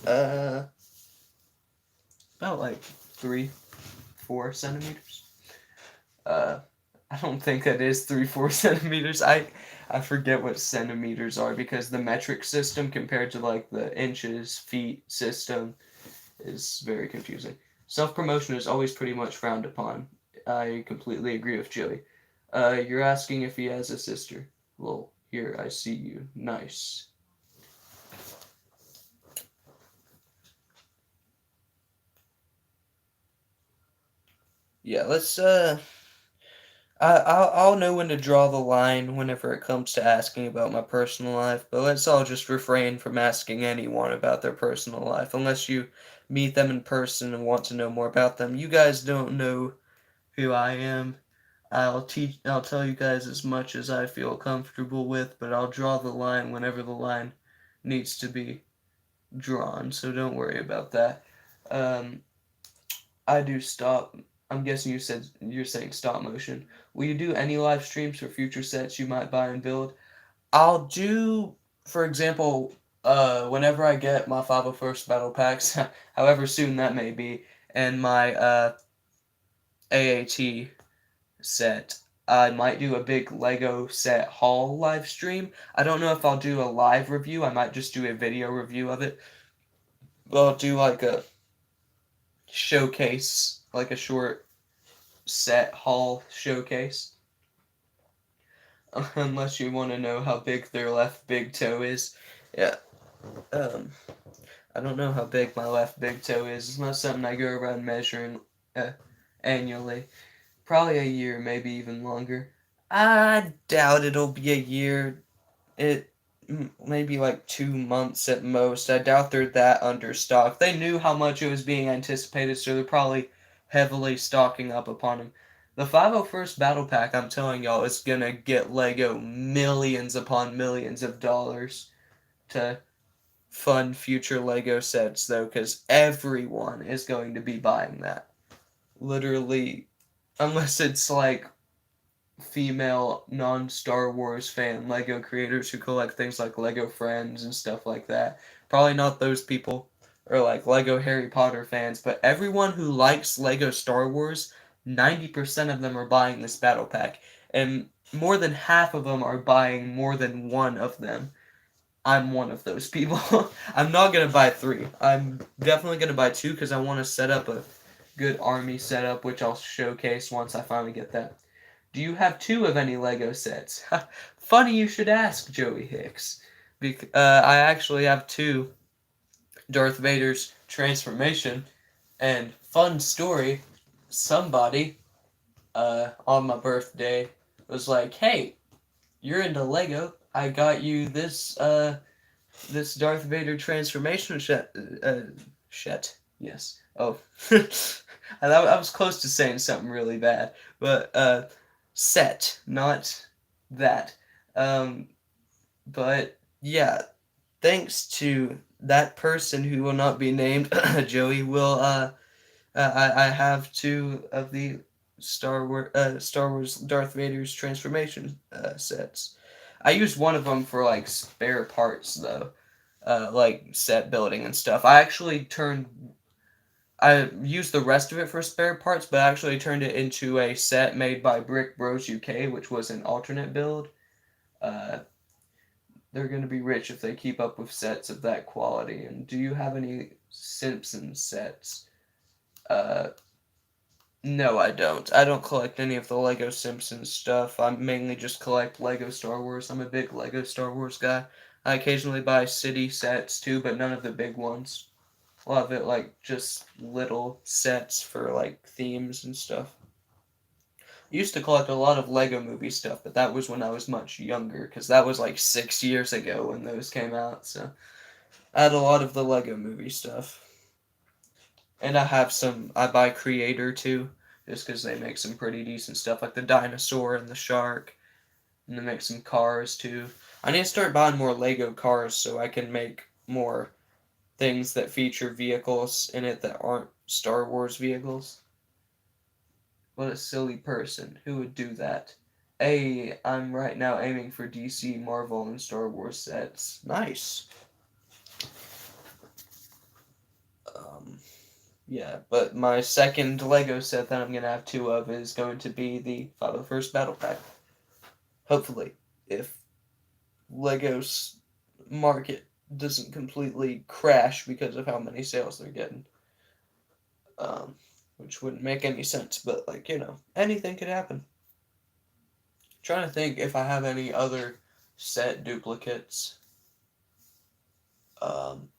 About like 3-4 centimeters. Uh, I don't think that is 3-4 centimeters. I forget what centimeters are because the metric system compared to like the inches, feet system is very confusing. Self promotion is always pretty much frowned upon. I completely agree with Joey. You're asking if he has a sister. Well, here I see you. Nice. Yeah, let's I'll know when to draw the line whenever it comes to asking about my personal life, but let's all just refrain from asking anyone about their personal life unless you meet them in person and want to know more about them. You guys don't know who I am. I'll tell you guys as much as I feel comfortable with, but I'll draw the line whenever the line needs to be drawn, so don't worry about that. Um, I do stop. I'm guessing you're saying stop motion. Will you do any live streams for future sets you might buy and build? I'll do, for example, whenever I get my 501st battle packs, however soon that may be, and my AAT set, I might do a big Lego set haul live stream. I don't know if I'll do a live review. I might just do a video review of it. But I'll do like a showcase, like a short set haul showcase. Unless you want to know how big their left big toe is. Yeah. Um, I don't know how big my left big toe is. It's not something I go around measuring annually. Probably a year, maybe even longer. I doubt it'll be a year. It maybe like 2 months at most. I doubt they're that understocked. They knew how much it was being anticipated, so they're probably heavily stocking up upon him. The 501st Battle Pack, I'm telling y'all, is gonna get Lego millions upon millions of dollars to fund future Lego sets, though, because everyone is going to be buying that. Literally, unless it's like female non-Star Wars fan Lego creators who collect things like Lego Friends and stuff like that. Probably not those people, or like Lego Harry Potter fans, but everyone who likes Lego Star Wars, 90% of them are buying this battle pack, and more than half of them are buying more than one of them. I'm one of those people. I'm not gonna buy three. I'm definitely gonna buy two because I want to set up a good army setup, which I'll showcase once I finally get that. Do you have two of any Lego sets? Funny you should ask, Joey Hicks. I actually have two. Darth Vader's transformation, and fun story, somebody on my birthday was like, "Hey, you're into Lego. I got you this Darth Vader transformation set. Yes. Oh, I was close to saying something really bad, but set, not that. Um, but yeah, thanks to that person who will not be named, Joey will I have two of the Star Wars Darth Vader's transformation sets. I used one of them for like spare parts though, like set building and stuff. I used the rest of it for spare parts, but I actually turned it into a set made by Brick Bros UK, which was an alternate build. Uh, they're gonna be rich if they keep up with sets of that quality. And do you have any Simpsons sets? Uh, No, I don't. I don't collect any of the Lego Simpsons stuff. I mainly just collect Lego Star Wars. I'm a big Lego Star Wars guy. I occasionally buy city sets too, but none of the big ones. A lot of it like just little sets for like themes and stuff. I used to collect a lot of Lego movie stuff, but that was when I was much younger, because that was like 6 years ago when those came out. So I had a lot of the Lego movie stuff. And I buy Creator too, just because they make some pretty decent stuff, like the dinosaur and the shark, and they make some cars too. I need to start buying more Lego cars so I can make more things that feature vehicles in it that aren't Star Wars vehicles. What a silly person. Who would do that? I'm right now aiming for DC, Marvel, and Star Wars sets. Nice. Um, Yeah, but my second Lego set that I'm gonna have two of is going to be the 501st Battle Pack. Hopefully, if Lego's market doesn't completely crash because of how many sales they're getting, um, which wouldn't make any sense. But like anything could happen. Trying to think if I have any other set duplicates. Um,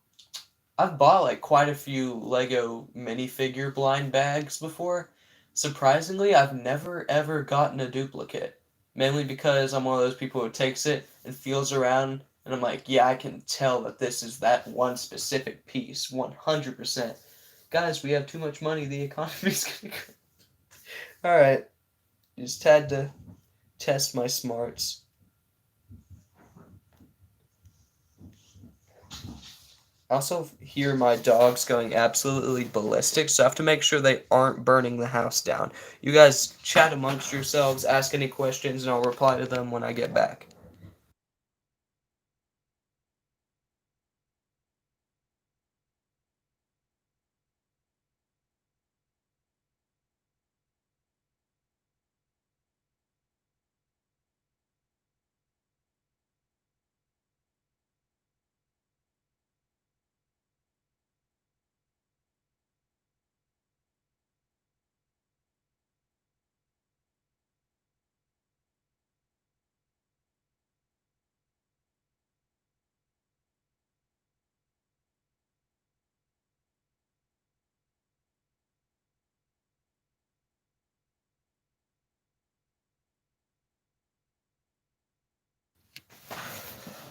I've bought like quite a few Lego minifigure blind bags before. Surprisingly, I've never ever gotten a duplicate. Mainly because I'm one of those people who takes it and feels around and I'm like, yeah, I can tell that this is that one specific piece, 100%. Guys, we have too much money, the economy's gonna go. Alright, just had to test my smarts. I also hear my dogs going absolutely ballistic, so I have to make sure they aren't burning the house down. You guys chat amongst yourselves, ask any questions, and I'll reply to them when I get back.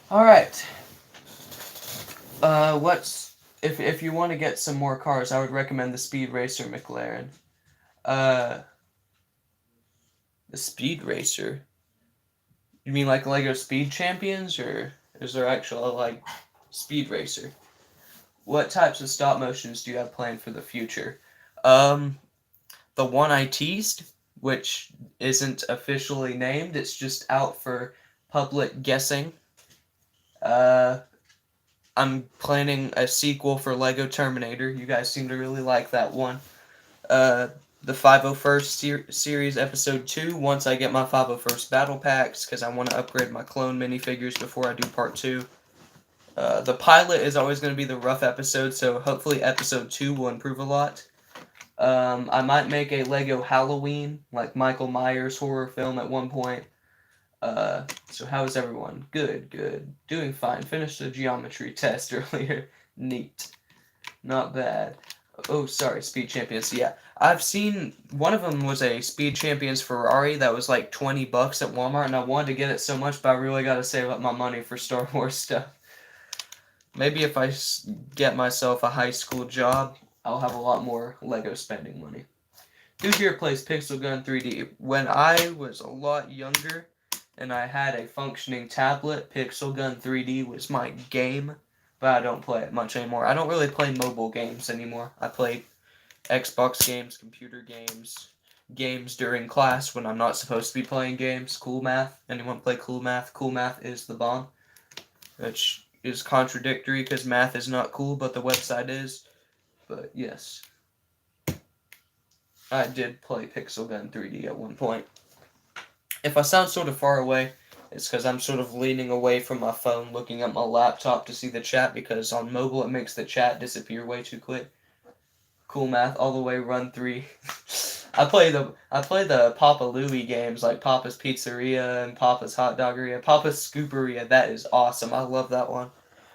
All right. What's if you want to get some more cars, I would recommend the Speed Racer McLaren. Uh, the Speed Racer. You mean like Lego Speed Champions, or is there actual like Speed Racer? What types of stop motions do you have planned for the future? Um, the one I teased, which isn't officially named, it's just out for public guessing. Uh, I'm planning a sequel for Lego Terminator. You guys seem to really like that one. Uh, the 501st series episode 2 once I get my 501st battle packs because I want to upgrade my clone minifigures before I do part 2. The pilot is always going to be the rough episode, so hopefully episode 2 will improve a lot. I might make a Lego Halloween, like Michael Myers horror film at one point. So how is everyone? Good, good. Doing fine. Finished the geometry test earlier. Neat. Not bad. Oh, sorry, Speed Champions. Yeah, I've seen one of them was a Speed Champions Ferrari that was like $20 at Walmart, and I wanted to get it so much, but I really got to save up my money for Star Wars stuff. Maybe if I get myself a high school job, I'll have a lot more Lego spending money. Dude here plays Pixel Gun 3D. When I was a lot younger and I had a functioning tablet, Pixel Gun 3D was my game, but I don't play it much anymore. I don't really play mobile games anymore. I play Xbox games, computer games, games during class when I'm not supposed to be playing games. Cool Math. Anyone play Cool Math? Cool Math is the bomb. Which is contradictory because math is not cool, but the website is. But yes, I did play Pixel Gun 3D at one point. If I sound sort of far away, it's because I'm sort of leaning away from my phone, looking at my laptop to see the chat, because on mobile it makes the chat disappear way too quick. Cool Math all the way run 3. I play the Papa Louie games like Papa's Pizzeria and Papa's Hot Doggeria, Papa's Scooperia. That is awesome. I love that one.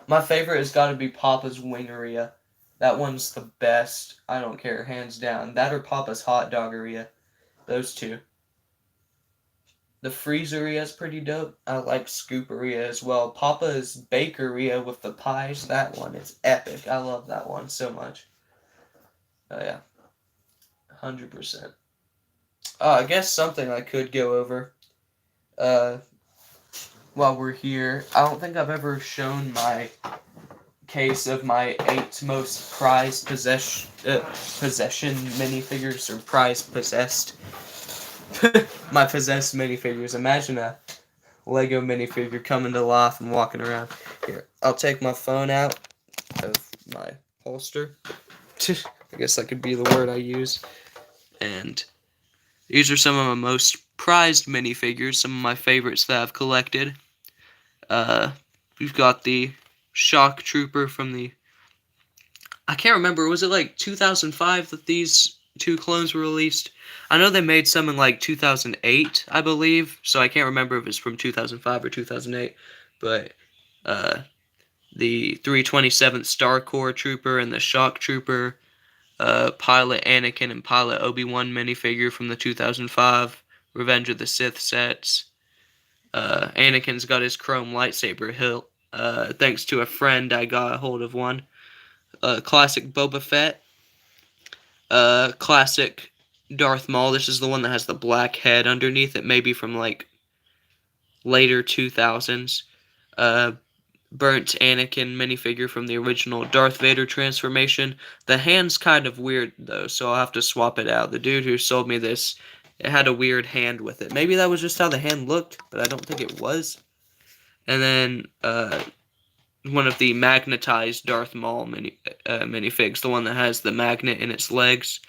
My favorite has got to be Papa's Wingeria. That one's the best. I don't care, hands down. That or Papa's Hot Doggeria. Those two. The Freezeria is pretty dope. I like Scooperia as well. Papa's Bakeria with the pies. That one is epic. I love that one so much. Oh yeah. 100%. I guess something I could go over uh, while we're here. I don't think I've ever shown my case of my 8 most prized possession minifigures, or prized possessed. My possessed minifigures. Imagine a Lego minifigure coming to life and walking around. Here, I'll take my phone out of my holster. I guess that could be the word I use. And these are some of my most prized minifigures, some of my favorites that I've collected. We've got the Shock Trooper from the... I can't remember, was it like 2005 that these 2 clones were released? I know they made some in like 2008, I believe, so I can't remember if it's from 2005 or 2008, but the 327th Star Corps Trooper and the Shock Trooper, Pilot Anakin and Pilot Obi Wan minifigure from the 2005 Revenge of the Sith sets. Anakin's got his chrome lightsaber hilt. Thanks to a friend, I got a hold of one. Classic Boba Fett. Classic Darth Maul. This is the one that has the black head underneath it, maybe from like later 2000s. Burnt Anakin minifigure from the original Darth Vader transformation. The hand's kind of weird though, so I'll have to swap it out. The dude who sold me this, it had a weird hand with it. Maybe that was just how the hand looked, but I don't think it was. And then one of the magnetized Darth Maul minifigs, the one that has the magnet in its legs.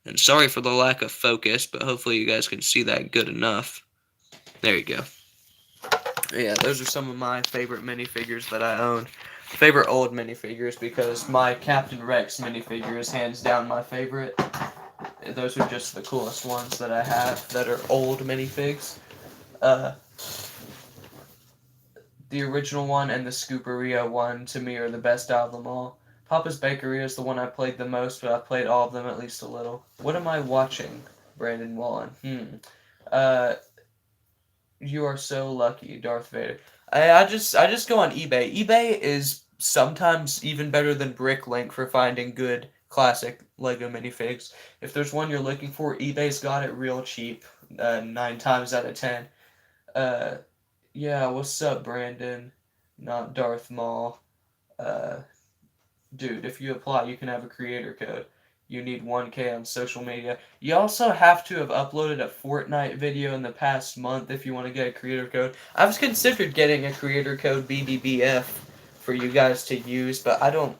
And sorry for the lack of focus, but hopefully you guys can see that good enough. There you go. Yeah, those are some of my favorite minifigures that I own. Favorite old minifigures, because my Captain Rex minifigure is hands down my favorite. Those are just the coolest ones that I have that are old minifigs. The original one and the Scooperia one, to me, are the best out of them all. Papa's Bakery is the one I played the most, but I've played all of them at least a little. What am I watching, Brandon Wallen? You are so lucky, Darth Vader. I just go on eBay. eBay is sometimes even better than Bricklink for finding good classic Lego minifigs. If there's one you're looking for, eBay's got it real cheap, 9 times out of 10. Yeah, what's up, Brandon? Not Darth Maul. Dude, if you apply, you can have a creator code. You need 1K on social media. You also have to have uploaded a Fortnite video in the past month if you want to get a creator code. I've considered getting a creator code BBBF for you guys to use, but I don't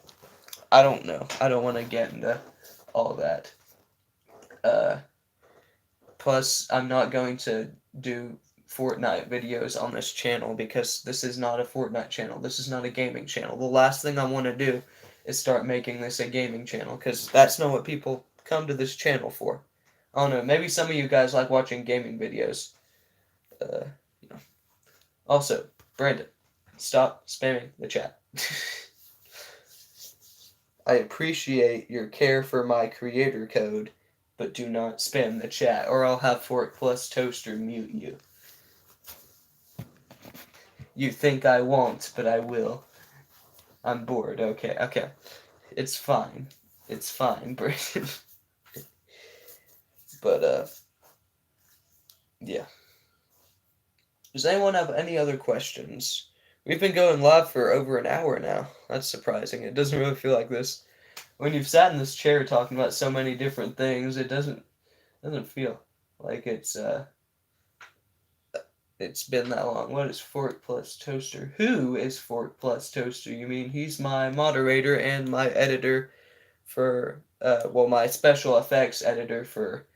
know. I don't want to get into all that. Plus, I'm not going to do Fortnite videos on this channel because this is not a Fortnite channel. This is not a gaming channel. The last thing I want to do is start making this a gaming channel, because that's not what people come to this channel for. I don't know, maybe some of you guys like watching gaming videos. You know. Also, Brandon, stop spamming the chat. I appreciate your care for my creator code, but do not spam the chat, or I'll have Fork Plus Toaster mute you. You think I won't, but I will. I'm bored. Okay. It's fine. It's fine, Brandon. But, yeah. Does anyone have any other questions? We've been going live for over an hour now. That's surprising. It doesn't really feel like this. when you've sat in this chair talking about so many different things, it doesn't feel like it's been that long. What is Fork Plus Toaster? Who is Fork Plus Toaster? You mean he's my moderator and my editor for my special effects editor for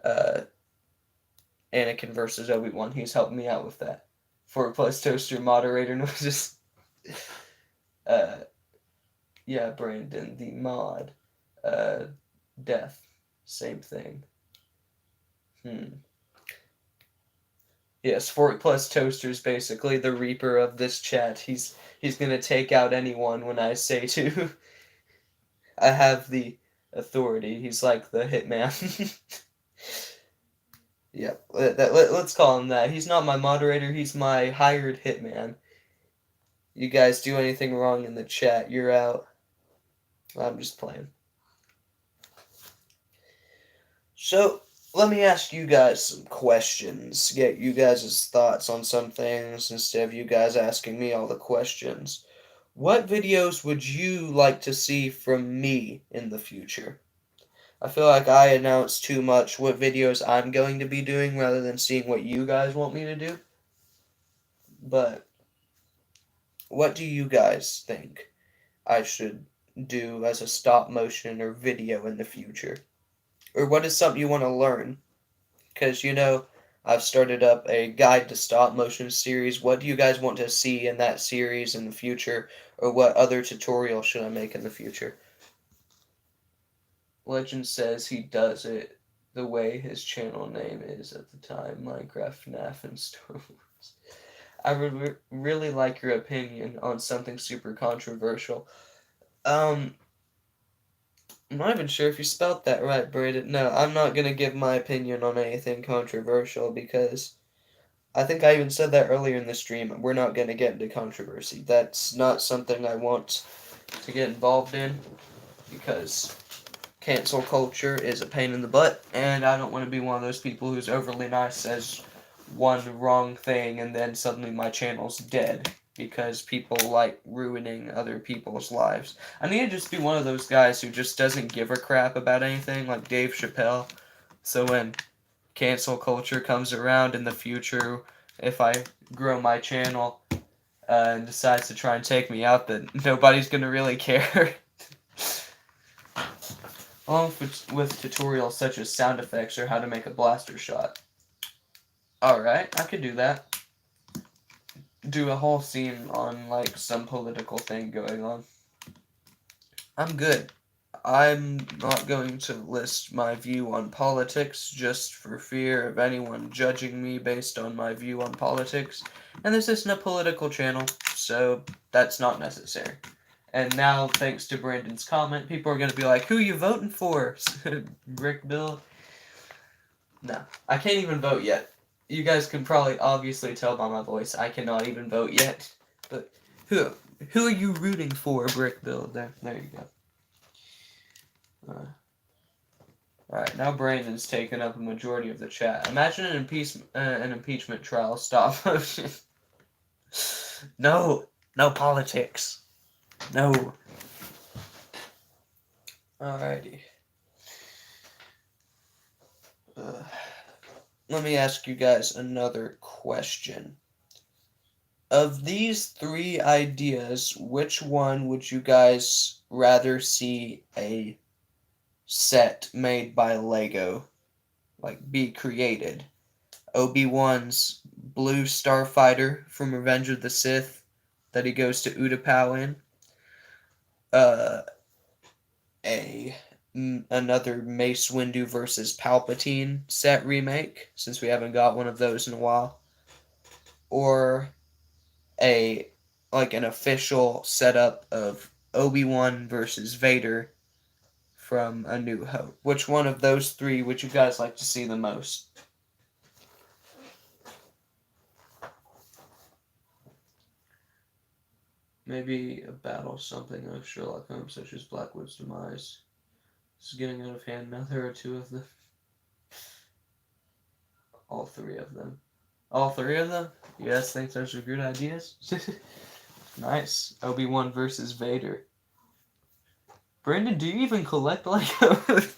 uh Anakin versus Obi Wan. He's helping me out with that. Fork Plus Toaster moderator noises. uh yeah, Brandon the mod. Death. Same thing. Yes, Fork Plus Toaster is basically the reaper of this chat. He's gonna take out anyone when I say to. I have the authority. He's like the hitman. Yep, let's call him that. He's not my moderator, he's my hired hitman. You guys do anything wrong in the chat, you're out. I'm just playing. So, let me ask you guys some questions. Get you guys' thoughts on some things instead of you guys asking me all the questions. What videos would you like to see from me in the future? I feel like I announce too much what videos I'm going to be doing rather than seeing what you guys want me to do. But what do you guys think I should do as a stop motion or video in the future? Or what is something you want to learn? Because, I've started up a guide to stop motion series. What do you guys want to see in that series in the future? Or what other tutorial should I make in the future? Legend says he does it the way his channel name is at the time, Minecraft, FNAF, and Star Wars. I would really like your opinion on something super controversial. I'm not even sure if you spelled that right, Braden. No, I'm not gonna give my opinion on anything controversial because I think I even said that earlier in the stream. We're not gonna get into controversy. That's not something I want to get involved in because cancel culture is a pain in the butt, and I don't want to be one of those people who's overly nice, says one wrong thing, and then suddenly my channel's dead because people like ruining other people's lives. I need to just be one of those guys who just doesn't give a crap about anything, like Dave Chappelle. So when cancel culture comes around in the future, if I grow my channel and decides to try and take me out, then nobody's gonna really care. Along with tutorials such as sound effects or how to make a blaster shot. Alright, I could do that. Do a whole scene on, like, some political thing going on. I'm good. I'm not going to list my view on politics just for fear of anyone judging me based on my view on politics. And this isn't a political channel, so that's not necessary. And now, thanks to Brandon's comment, people are going to be like, who you voting for? Brick Bill? No, I can't even vote yet. You guys can probably obviously tell by my voice, I cannot even vote yet. But who are you rooting for, Brick Bill? There you go. Alright, now Brandon's taken up a majority of the chat. Imagine an impeachment trial stop motion. No politics. No. Alrighty. Let me ask you guys another question. Of these three ideas, which one would you guys rather see a set made by Lego, like be created? Obi Wan's blue starfighter from Revenge of the Sith that he goes to Utapau in. Another Mace Windu versus Palpatine set remake, since we haven't got one of those in a while. Or an official setup of Obi-Wan versus Vader from A New Hope. Which one of those three would you guys like to see the most? Maybe a battle something of Sherlock Holmes, such as Blackwood's demise. This is getting out of hand now. There are two of them. All three of them. All three of them? You guys think those are good ideas? Nice. Obi-Wan versus Vader. Brandon, do you even collect Legos?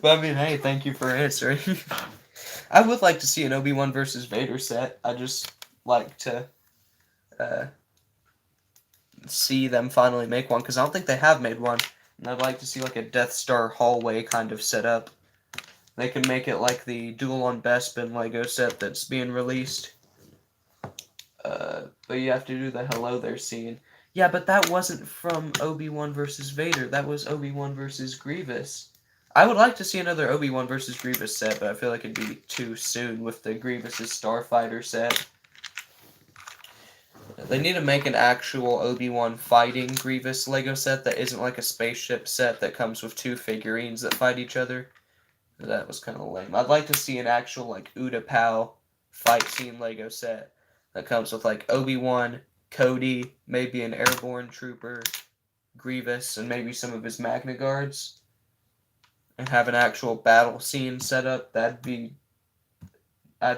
But I mean, hey, thank you for answering. I would like to see an Obi Wan versus Vader set. I just like to uh, see them finally make one because I don't think they have made one. And I'd like to see like a Death Star hallway kind of setup. They can make it like the Duel on Bespin Lego set that's being released. But you have to do the hello there scene. Yeah, but that wasn't from Obi-Wan versus Vader. That was Obi-Wan versus Grievous. I would like to see another Obi-Wan versus Grievous set, but I feel like it'd be too soon with the Grievous' Starfighter set. They need to make an actual Obi-Wan fighting Grievous Lego set that isn't like a spaceship set that comes with two figurines that fight each other. That was kind of lame. I'd like to see an actual like Utapau fight scene Lego set that comes with like Obi-Wan, Cody, maybe an airborne trooper, Grievous, and maybe some of his Magna Guards, and have an actual battle scene set up. I'd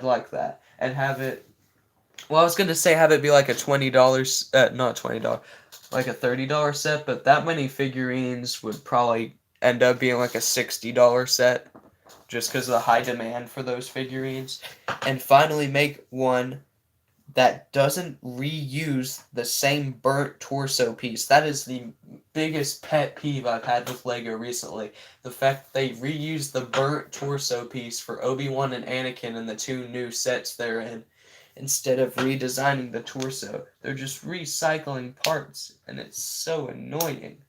like that, and have it. Well, I was gonna say have it be like a $20, not $20, like a $30 set, but that many figurines would probably end up being like a $60 set, just because of the high demand for those figurines. And finally make one that doesn't reuse the same burnt torso piece. That is the biggest pet peeve I've had with Lego recently. The fact that they reused the burnt torso piece for Obi-Wan and Anakin in the two new sets they're in, instead of redesigning the torso. They're just recycling parts, and it's so annoying.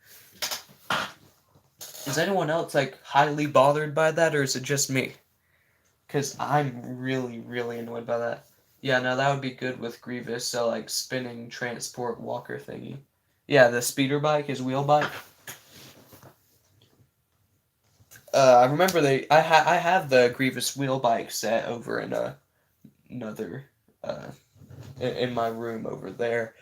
Is anyone else like highly bothered by that, or is it just me? Because I'm really, really annoyed by that. Yeah, no, that would be good with Grievous, so like spinning transport walker thingy. Yeah, the speeder bike, his wheel bike. I remember I have the Grievous wheel bike set over in another in my room over there.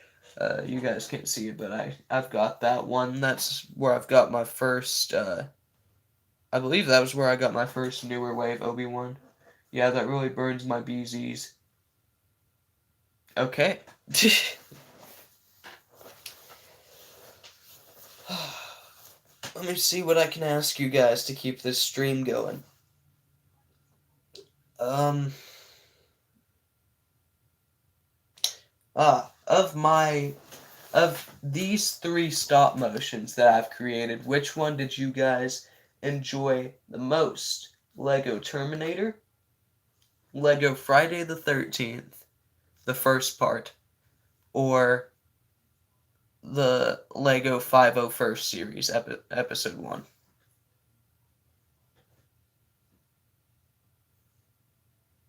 You guys can't see it, but I've got that one. That's where I've got my first. I believe that was where I got my first newer wave Obi-Wan. Yeah, that really burns my BZs. Okay. Let me see what I can ask you guys to keep this stream going. Of these three stop motions that I've created, which one did you guys enjoy the most? Lego Terminator, Lego Friday the 13th, the first part, or the Lego 501st series, episode 1?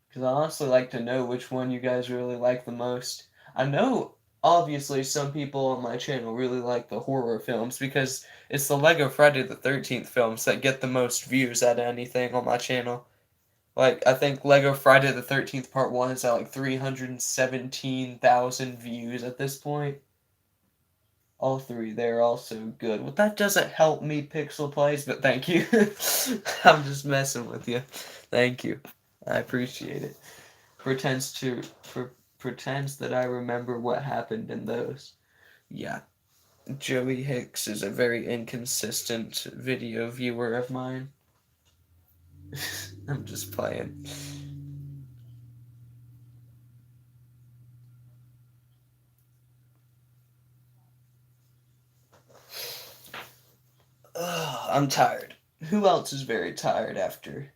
Because I honestly like to know which one you guys really like the most. I know, obviously, some people on my channel really like the horror films because it's the Lego Friday the 13th films that get the most views out of anything on my channel. Like, I think Lego Friday the 13th Part 1 is at like 317,000 views at this point. All three, they're all so good. Well, that doesn't help me Pixel Plays, but thank you. I'm just messing with you. Thank you. I appreciate it. Pretends that I remember what happened in those. Yeah. Joey Hicks is a very inconsistent video viewer of mine. I'm just playing. Ugh, I'm tired. Who else is very tired after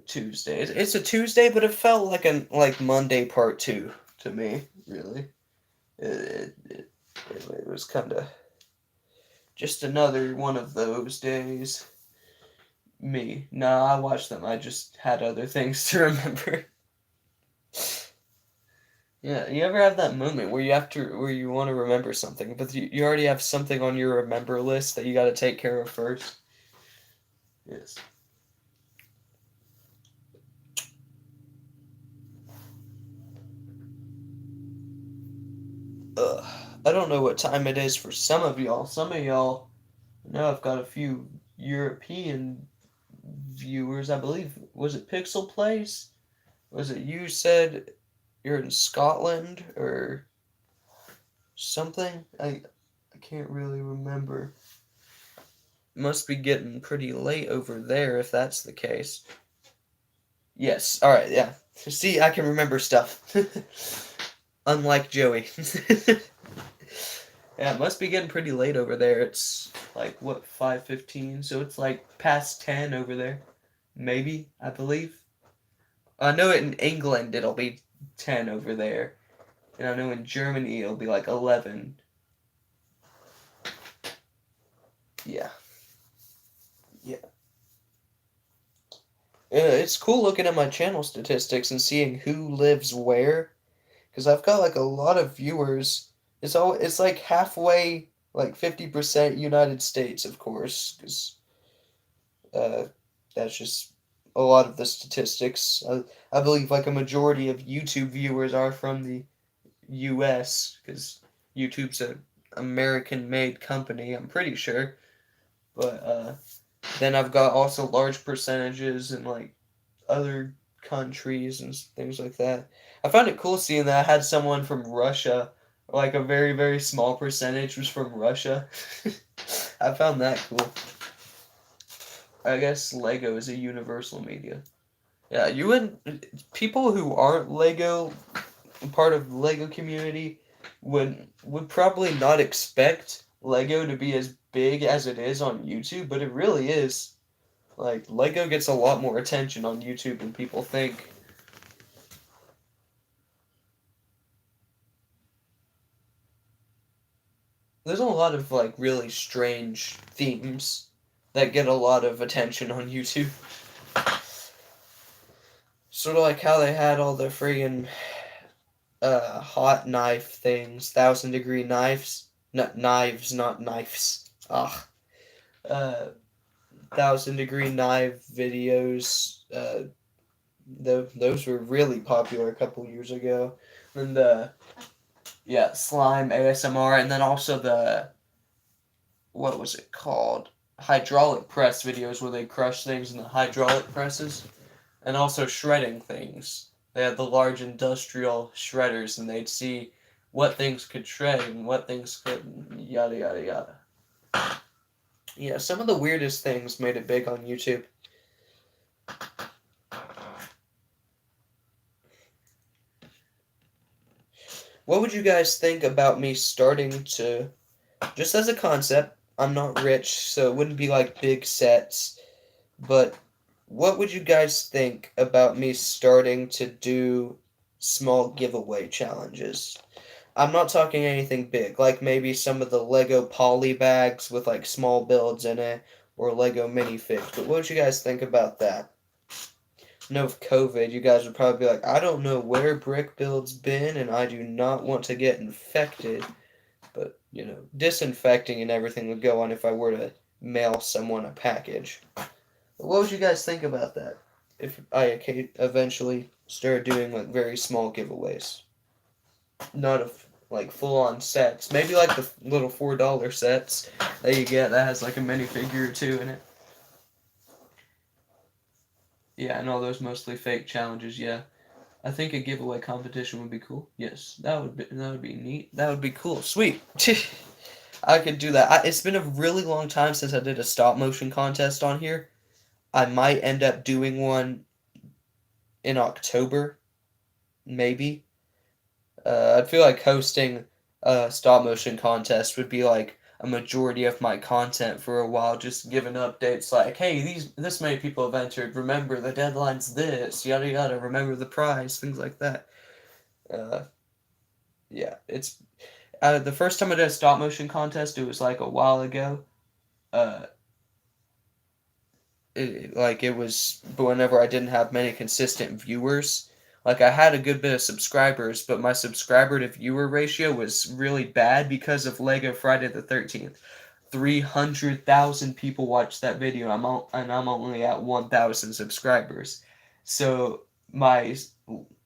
Tuesday? It's a Tuesday, but it felt like like Monday part 2 to me. Really, it was kind of just another one of those days. Me, no, I watched them. I just had other things to remember. Yeah, you ever have that moment where you want to remember something, but you already have something on your remember list that you got to take care of first? Yes. Ugh, I don't know what time it is for some of y'all. Some of y'all, I know I've got a few European viewers, I believe. Was it Pixel Place? Was it you said you're in Scotland or something? I can't really remember. Must be getting pretty late over there if that's the case. Yes. All right. Yeah. See, I can remember stuff. Unlike Joey. Yeah, it must be getting pretty late over there. It's like what 5:15, so it's like past 10 over there. Maybe, I believe. I know in England it'll be 10 over there. And I know in Germany it'll be like 11. Yeah. Yeah. It's cool looking at my channel statistics and seeing who lives where, because I've got like a lot of viewers. It's like halfway, like 50% United States, of course, because uh, that's just a lot of the statistics. I believe like a majority of YouTube viewers are from the U.S. because YouTube's an American-made company. I'm pretty sure, but then I've got also large percentages in like other countries and things like that. I found it cool seeing that I had someone from Russia, like a very, very small percentage was from Russia. I found that cool. I guess Lego is a universal media. Yeah, you wouldn't. People who aren't Lego, part of the Lego community, would probably not expect Lego to be as big as it is on YouTube, but it really is. Like, Lego gets a lot more attention on YouTube than people think. There's a lot of, like, really strange themes that get a lot of attention on YouTube. Sort of like how they had all the friggin' hot knife things, 1,000-degree knives. Not knives, not knives. Ah. 1,000-degree knife videos. Those were really popular a couple years ago. And yeah, slime ASMR, and then also what was it called? Hydraulic press videos where they crush things in the hydraulic presses, and also shredding things. They had the large industrial shredders, and they'd see what things could shred and what things couldn't, yada yada yada. Yeah, some of the weirdest things made it big on YouTube. What would you guys think about me starting to, just as a concept, I'm not rich, so it wouldn't be like big sets, but what would you guys think about me starting to do small giveaway challenges? I'm not talking anything big, like maybe some of the Lego poly bags with like small builds in it, or Lego minifigs, but what would you guys think about that? Know with COVID, you guys would probably be like, I don't know where brick build's been, and I do not want to get infected. But, disinfecting and everything would go on if I were to mail someone a package. What would you guys think about that? If I eventually start doing like very small giveaways, not of like full on sets, maybe like the little $4 sets that you get that has like a minifigure or two in it. Yeah, and all those mostly fake challenges. Yeah, I think a giveaway competition would be cool. Yes, that would be neat. That would be cool. Sweet. I could do that. It's been a really long time since I did a stop motion contest on here. I might end up doing one in October, maybe. I feel like hosting a stop motion contest would be like a majority of my content for a while, just giving updates like, hey, this many people have entered. Remember the deadline's this, yada yada. Remember the prize, things like that. Uh, yeah, it's the first time I did a stop motion contest. It was like a while ago. Uh, it was whenever I didn't have many consistent viewers. Like I had a good bit of subscribers, but my subscriber to viewer ratio was really bad because of Lego Friday the 13th. 300,000 people watched that video. And I'm only at 1,000 subscribers. So my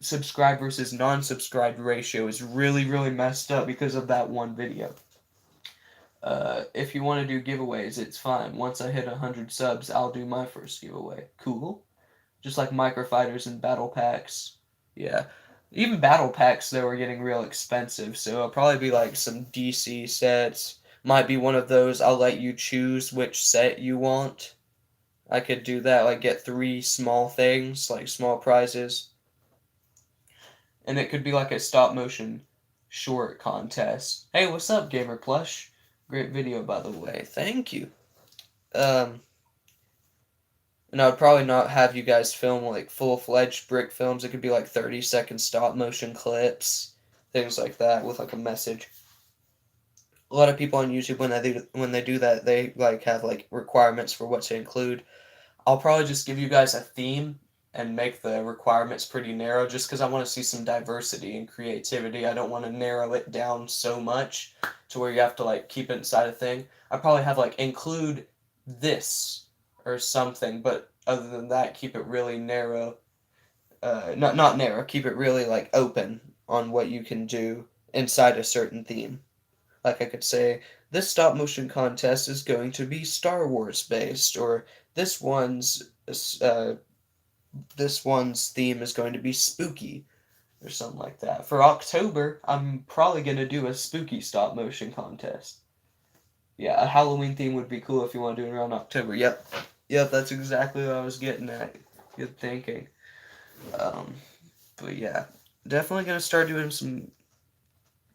subscribers to non-subscribed ratio is really, really messed up because of that one video. If you want to do giveaways, it's fine. Once I hit 100 subs, I'll do my first giveaway. Cool. Just like microfighters and battle packs. Yeah. Even battle packs, though, are getting real expensive, so it'll probably be like some DC sets, might be one of those I'll let you choose which set you want. I could do that, like get 3 small things, like small prizes. And it could be like a stop motion short contest. Hey, what's up, Gamer Plush? Great video, by the way. Thank you. And I would probably not have you guys film like full-fledged brick films. It could be like 30-second stop motion clips, things like that with like a message. A lot of people on YouTube when they do that, they like have like requirements for what to include. I'll probably just give you guys a theme and make the requirements pretty narrow just because I want to see some diversity and creativity. I don't want to narrow it down so much to where you have to like keep it inside a thing. I probably have like include this or something, but other than that, keep it really narrow. Not narrow, keep it really like open on what you can do inside a certain theme. Like I could say, this stop motion contest is going to be Star Wars based, or this one's uh, this one's theme is going to be spooky, or something like that. For October, I'm probably gonna do a spooky stop motion contest. Yeah, a Halloween theme would be cool if you want to do it around October. Yep, that's exactly what I was getting at. Good thinking. Um, but yeah, definitely gonna start doing some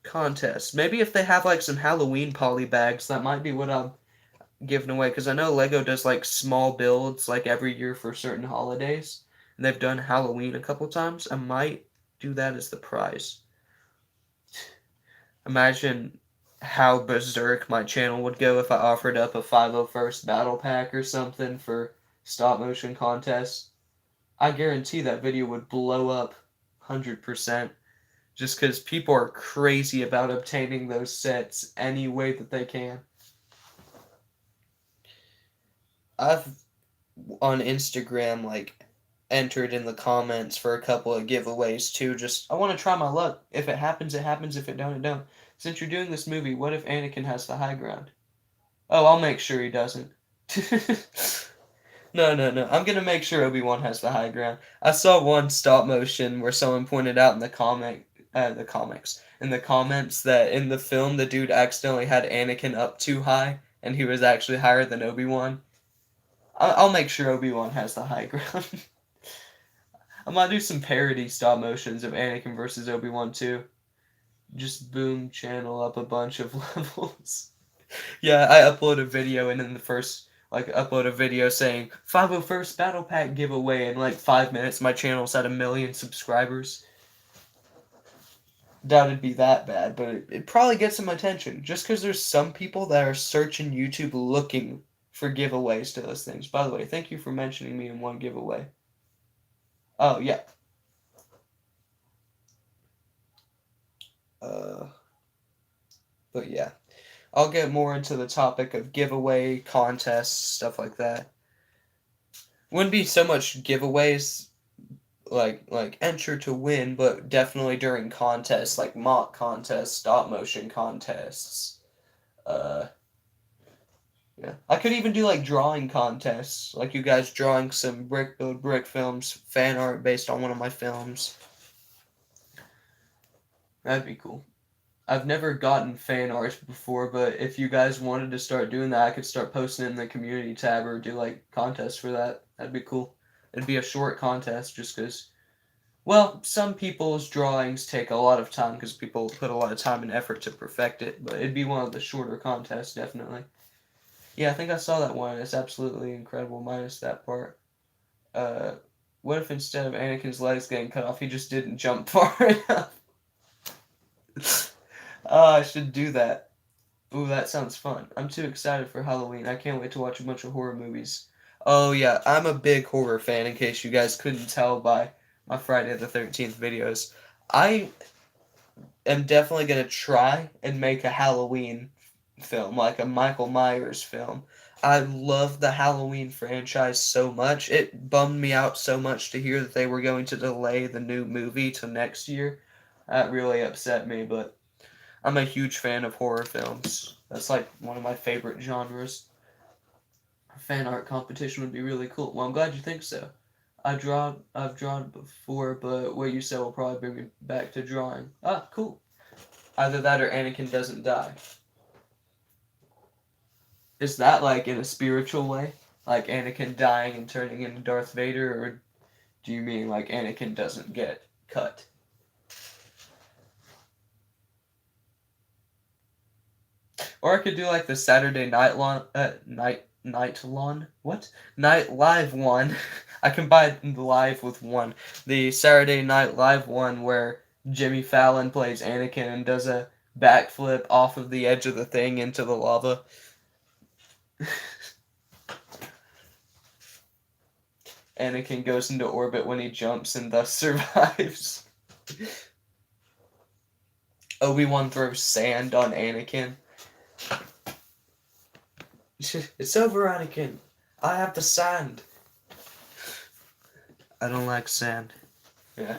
contests. Maybe if they have like some Halloween poly bags, that might be what I'm giving away. Because I know Lego does like small builds like every year for certain holidays, and they've done Halloween a couple times. I might do that as the prize. Imagine how berserk my channel would go if I offered up a 501st battle pack or something for stop motion contest. I guarantee that video would blow up 100%. Just because people are crazy about obtaining those sets any way that they can. I've on Instagram like entered in the comments for a couple of giveaways too. Just I want to try my luck. If it happens, it happens. If it don't, it don't. Since you're doing this movie, what if Anakin has the high ground? Oh, I'll make sure he doesn't. No. I'm gonna make sure Obi Wan has the high ground. I saw one stop motion where someone pointed out in the comics, in the comments that in the film the dude accidentally had Anakin up too high, and he was actually higher than Obi Wan. I'll make sure Obi Wan has the high ground. I might do some parody stop motions of Anakin versus Obi Wan too. Just boom, channel up a bunch of levels. Yeah, I upload a video and in the first upload a video saying 501st Battle Pack giveaway in like 5 minutes my channel's at 1 million subscribers. Doubt it'd be that bad, but it probably gets some attention just because there's some people that are searching YouTube looking for giveaways to those things. By the way, thank you for mentioning me in one giveaway. Oh yeah. But yeah. I'll get more into the topic of giveaway, contests, stuff like that. Wouldn't be so much giveaways like enter to win, but definitely during contests like mock contests, stop motion contests. Uh yeah. I could even do like drawing contests, like you guys drawing some brick build brick films, fan art based on one of my films. That'd be cool. I've never gotten fan art before, but if you guys wanted to start doing that, I could start posting it in the community tab or do like contests for that. That'd be cool. It'd be a short contest just because, well, some people's drawings take a lot of time because people put a lot of time and effort to perfect it, but it'd be one of the shorter contests, definitely. Yeah, I think I saw that one. It's absolutely incredible, minus that part. Uh, what if instead of Anakin's legs getting cut off, he just didn't jump far enough? Oh, I should do that. Ooh, that sounds fun. I'm too excited for Halloween. I can't wait to watch a bunch of horror movies. Oh yeah, I'm a big horror fan in case you guys couldn't tell by my Friday the 13th videos. I am definitely going to try and make a Halloween film, like a Michael Myers film. I love the Halloween franchise so much. It bummed me out so much to hear that they were going to delay the new movie to next year. That really upset me, but I'm a huge fan of horror films. That's like one of my favorite genres. A fan art competition would be really cool. Well, I'm glad you think so. I've drawn before, but what you said will probably bring me back to drawing. Ah, cool. Either that or Anakin doesn't die. Is that like in a spiritual way? Like Anakin dying and turning into Darth Vader, or do you mean like Anakin doesn't get cut? Or I could do like the Saturday Night Night Live one. I combine live with one. The Saturday Night Live one where Jimmy Fallon plays Anakin and does a backflip off of the edge of the thing into the lava. Anakin goes into orbit when he jumps and thus survives. Obi Wan throws sand on Anakin. It's over, Anakin. I have the sand. I don't like sand. Yeah.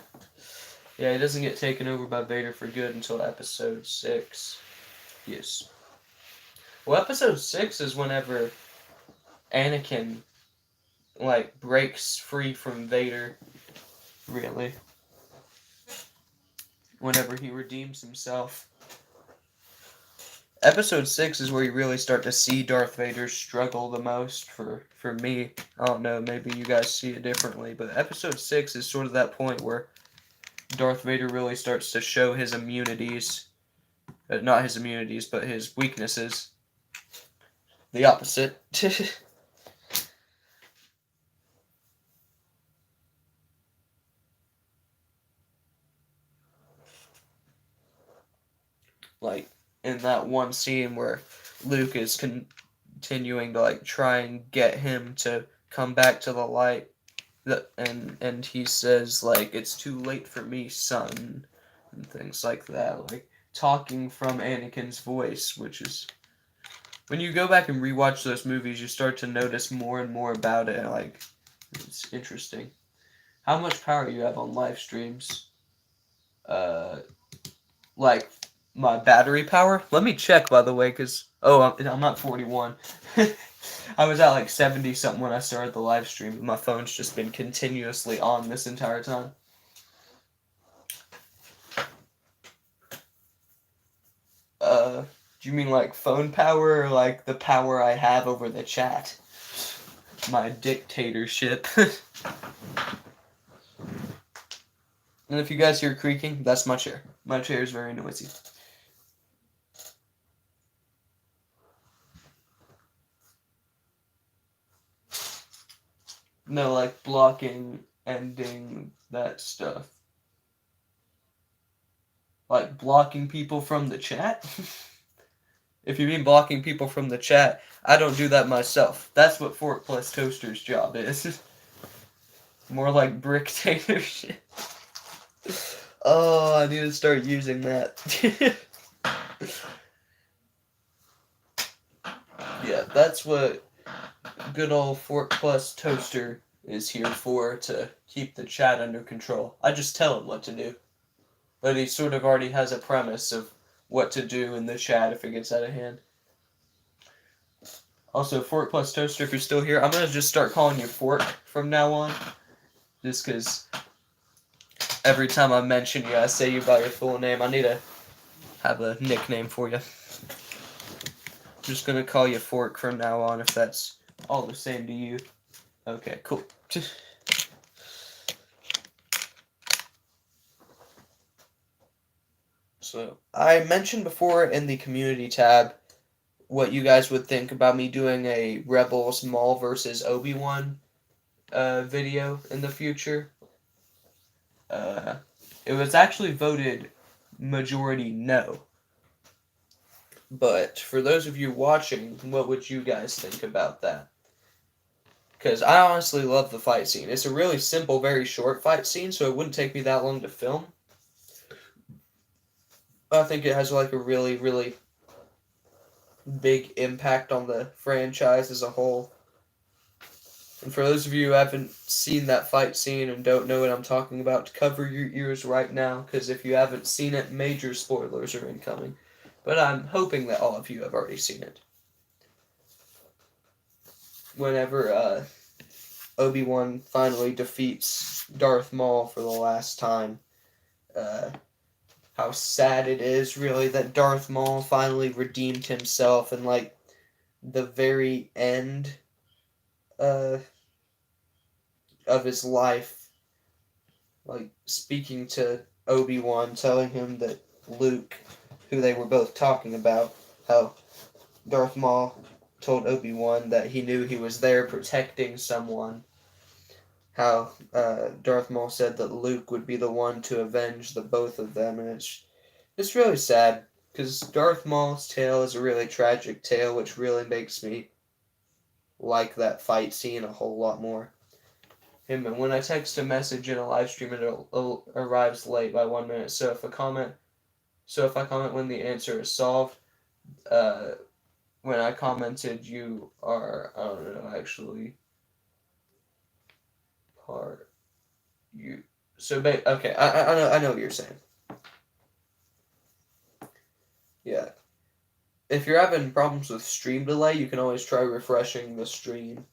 Yeah, he doesn't get taken over by Vader for good until episode 6. Yes. Well, episode 6 is whenever Anakin, like, breaks free from Vader. Really. Whenever he redeems himself. Episode 6 is where you really start to see Darth Vader struggle the most for me. I don't know, maybe you guys see it differently, but episode 6 is sort of that point where Darth Vader really starts to show his immunities. Not his immunities, but his weaknesses. The opposite. Like, in that one scene where Luke is continuing to, like, try and get him to come back to the light. And he says, like, it's too late for me, son. And things like that. Like, talking from Anakin's voice, which is... When you go back and rewatch those movies, you start to notice more and more about it. Like, it's interesting. How much power you have on live streams? Like, my battery power? Let me check, by the way, because... Oh, I'm at 41. I was at like 70-something when I started the live stream. My phone's just been continuously on this entire time. Do you mean like phone power or like the power I have over the chat? My dictatorship. And if you guys hear creaking, that's my chair. My chair is very noisy. No, like blocking, ending, that stuff. Like blocking people from the chat? If you mean blocking people from the chat, I don't do that myself. That's what Fork Plus Toaster's job is. More like bricktatorship. Oh, I need to start using that. Yeah, that's what good old Fork Plus Toaster is here for, to keep the chat under control. I just tell him what to do. But he sort of already has a premise of what to do in the chat if it gets out of hand. Also, Fork Plus Toaster, if you're still here, I'm going to just start calling you Fork from now on. Just because every time I mention you, I say you by your full name. I need to have a nickname for you. I'm just going to call you Fork from now on, if that's all the same to you. Okay, cool. So, I mentioned before in the community tab what you guys would think about me doing a Rebels Maul versus Obi Wan video in the future. It was actually voted majority no. But for those of you watching, what would you guys think about that? Because I honestly love the fight scene. It's a really simple, very short fight scene, so it wouldn't take me that long to film. I think it has like a really, really big impact on the franchise as a whole. And for those of you who haven't seen that fight scene and don't know what I'm talking about, cover your ears right now, because if you haven't seen it, major spoilers are incoming. But I'm hoping that all of you have already seen it. Whenever Obi Wan finally defeats Darth Maul for the last time, how sad it is, really, that Darth Maul finally redeemed himself and, like, the very end uh, of his life, like speaking to Obi Wan, telling him that Luke, who they were both talking about, how Darth Maul told Obi Wan that he knew he was there protecting someone. How Darth Maul said that Luke would be the one to avenge the both of them, and it's really sad because Darth Maul's tale is a really tragic tale, which really makes me like that fight scene a whole lot more. Him, and when I text a message in a live stream, it arrives late by 1 minute. So if I comment when the answer is solved, uh, when I commented, you are, I don't know actually, part you. So okay, I know what you're saying. Yeah, if you're having problems with stream delay, you can always try refreshing the stream.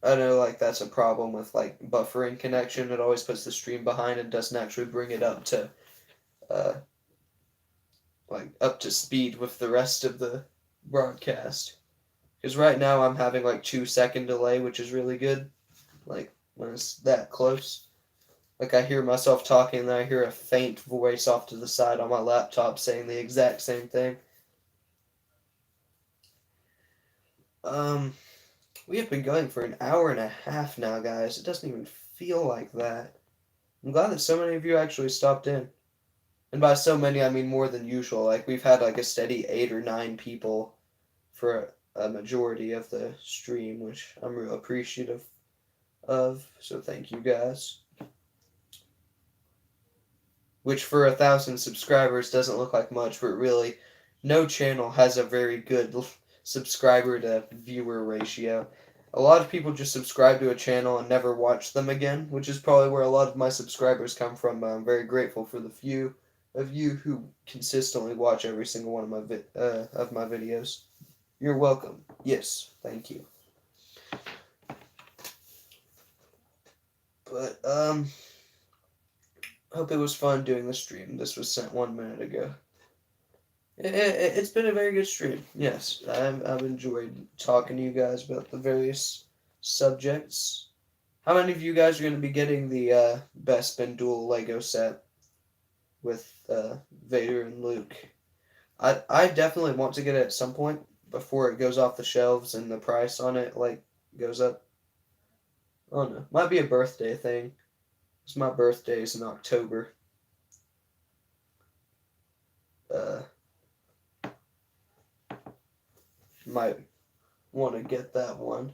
I know, like, that's a problem with, like, buffering connection. It always puts the stream behind and doesn't actually bring it up to, uh, like, up to speed with the rest of the broadcast. Because right now I'm having, like, 2 second delay, which is really good. Like, when it's that close. Like, I hear myself talking, and then I hear a faint voice off to the side on my laptop saying the exact same thing. Um, we have been going for an hour and a half now, guys. It doesn't even feel like that. I'm glad that so many of you actually stopped in. And by so many, I mean more than usual. Like, we've had like a steady 8 or 9 people for a majority of the stream, which I'm real appreciative of. So thank you guys. Which for 1,000 subscribers doesn't look like much, but really, no channel has a very good subscriber to viewer ratio. A lot of people just subscribe to a channel and never watch them again, which is probably where a lot of my subscribers come from. I'm very grateful for the few of you who consistently watch every single one of my videos. You're welcome. Yes, thank you. But hope it was fun doing the stream. This was sent 1 minute ago. It's been a very good stream. Yes, I've enjoyed talking to you guys about the various subjects. How many of you guys are going to be getting the Bespin Duel Lego set with Vader and Luke? I definitely want to get it at some point before it goes off the shelves and the price on it like goes up. Oh no, might be a birthday thing. It's my birthday is in October. Uh, might want to get that one.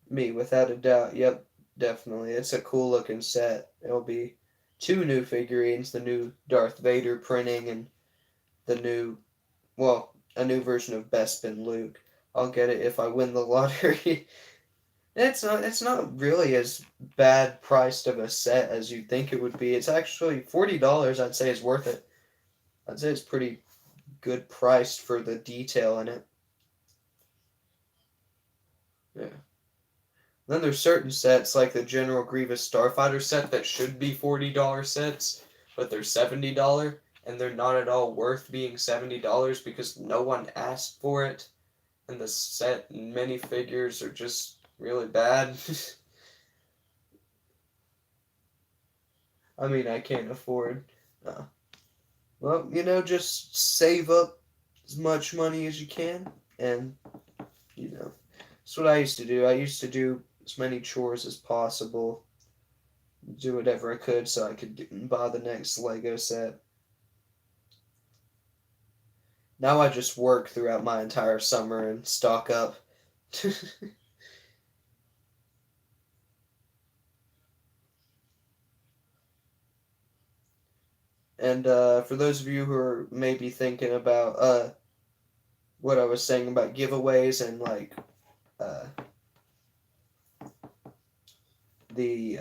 Me, without a doubt. Yep, definitely. It's a cool looking set. It'll be 2 new figurines, the new Darth Vader printing and the new, well, a new version of Bespin Luke. I'll get it if I win the lottery. It's not really as bad priced of a set as you'd think it would be. It's actually $40, I'd say is worth it. I'd say it's pretty good priced for the detail in it. Yeah. Then there's certain sets like the General Grievous Starfighter set that should be $40 sets, but they're $70, and they're not at all worth being $70 because no one asked for it, and the set and minifigures are just really bad. I mean, I can't afford. Well, just save up as much money as you can, and that's what I used to do. I used to do as many chores as possible, do whatever I could so I could buy the next Lego set. Now I just work throughout my entire summer and stock up. And for those of you who are maybe thinking about what I was saying about giveaways and like uh, the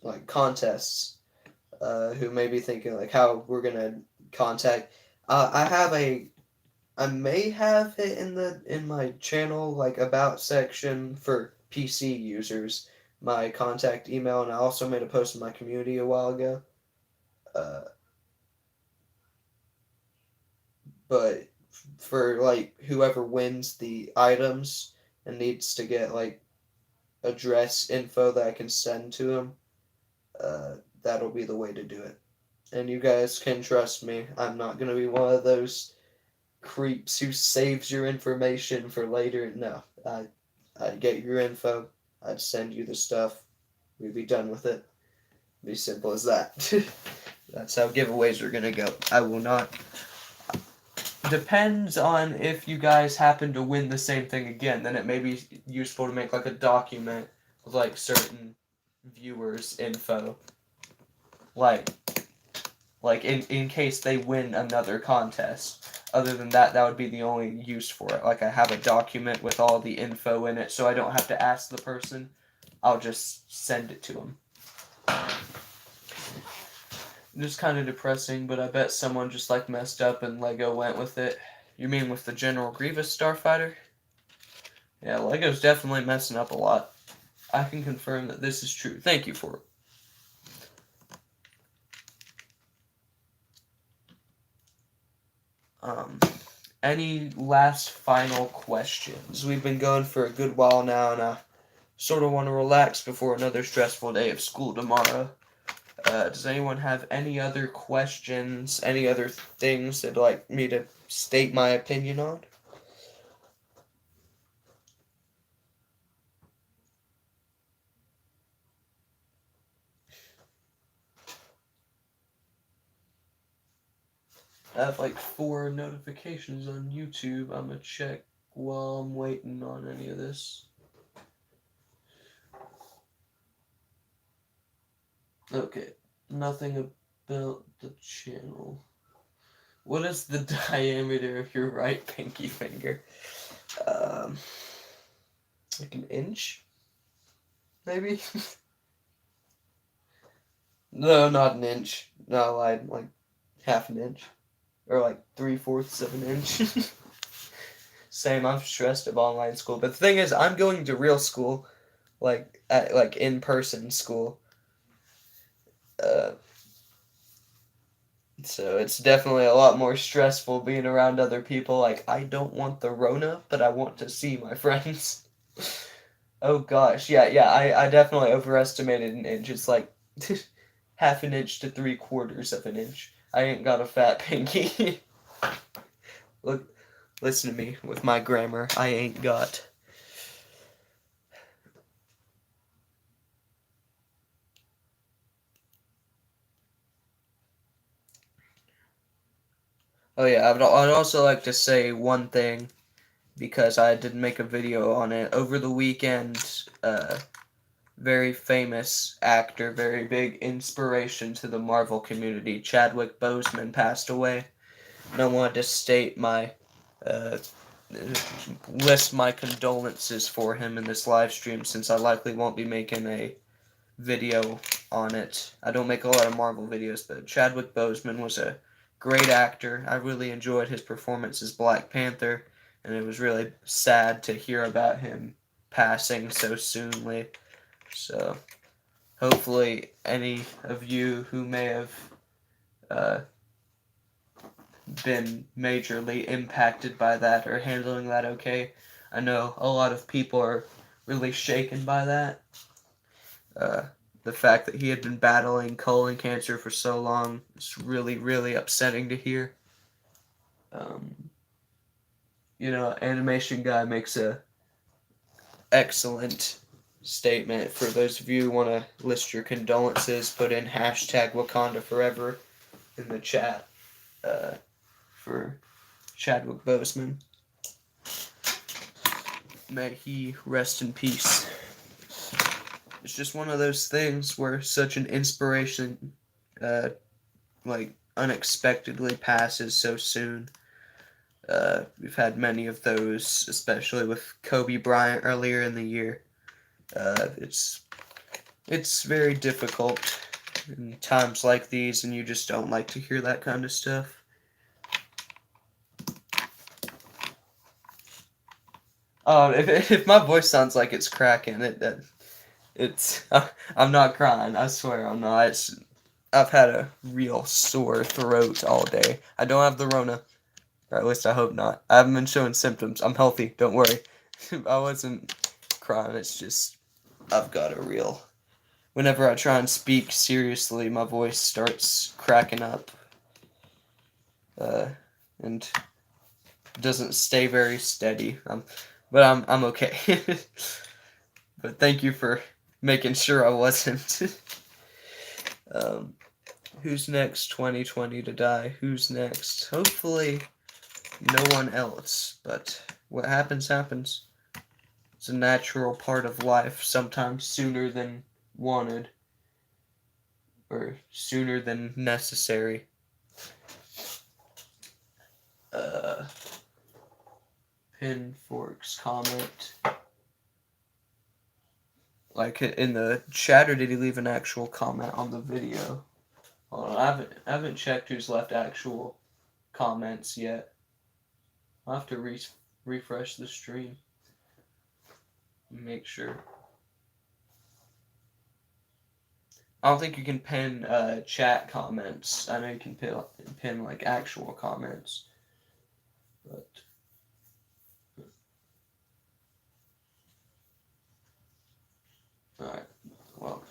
like contests, who may be thinking like how we're gonna contact. I may have it in my channel like about section for PC users, my contact email, and I also made a post in my community a while ago. Uh, but for like whoever wins the items and needs to get like address info that I can send to him, that'll be the way to do it. And you guys can trust me, I'm not gonna be one of those creeps who saves your information for later. No, I'd get your info, I'd send you the stuff, we'd be done with it. Be simple as that. That's how giveaways are gonna go. I will not. Depends on if you guys happen to win the same thing again. Then it may be useful to make like a document with like certain viewers' info, like in case they win another contest. Other than that, that would be the only use for it. Like I have a document with all the info in it, so I don't have to ask the person. I'll just send it to them. It's kind of depressing, but I bet someone just like messed up and Lego went with it. You mean with the General Grievous Starfighter? Yeah, Lego's definitely messing up a lot. I can confirm that this is true. Thank you for it. Any last final questions? We've been going for a good while now, and I sort of want to relax before another stressful day of school tomorrow. Does anyone have any other questions, any other things they'd like me to state my opinion on? I have like 4 notifications on YouTube. I'm gonna check while I'm waiting on any of this. Okay, nothing about the channel. What is the diameter of your right pinky finger? Um, like an inch? Maybe? No, not an inch. No, I lied. Like half an inch. Or like 3/4 of an inch. Same, I'm stressed of online school. But the thing is, I'm going to real school. Like in-person school. Uh, so it's definitely a lot more stressful being around other people. Like, I don't want the Rona, but I want to see my friends. Oh gosh, yeah, I definitely overestimated an inch. It's like half an inch to 3/4 of an inch. I ain't got a fat pinky. Look, listen to me with my grammar. I ain't got. Oh yeah, I'd also like to say one thing because I did make a video on it over the weekend. Very famous actor, very big inspiration to the Marvel community, Chadwick Boseman, passed away. And I wanted to state my, uh, list my condolences for him in this live stream since I likely won't be making a video on it. I don't make a lot of Marvel videos, but Chadwick Boseman was a great actor. I really enjoyed his performance as Black Panther, and it was really sad to hear about him passing so soonly. So, hopefully, any of you who may have been majorly impacted by that are handling that okay. I know a lot of people are really shaken by that. The fact that he had been battling colon cancer for so long is really, really upsetting to hear. Animation Guy makes a excellent statement. For those of you who want to list your condolences, put in hashtag Wakanda Forever in the chat for Chadwick Boseman. May he rest in peace. It's just one of those things where such an inspiration, unexpectedly passes so soon. We've had many of those, especially with Kobe Bryant earlier in the year. It's very difficult in times like these, and you just don't like to hear that kind of stuff. If my voice sounds like it's cracking, it's I'm not crying. I swear I'm not. I've had a real sore throat all day. I don't have the Rona, Or at least I hope not. I haven't been showing symptoms. I'm healthy. Don't worry. I wasn't crying. It's just I've got a real. Whenever I try and speak seriously, my voice starts cracking up, and doesn't stay very steady. But I'm okay. But thank you for making sure I wasn't. um, who's next? 2020 to die. Who's next? Hopefully, no one else. But what happens, happens. It's a natural part of life. Sometimes sooner than wanted, or sooner than necessary. Pinforks comment. Like in the chat, or did he leave an actual comment on the video? Hold on, I haven't checked who's left actual comments yet. I'll have to refresh the stream. Make sure. I don't think you can pin chat comments. I know you can pin like actual comments, but all right. Well,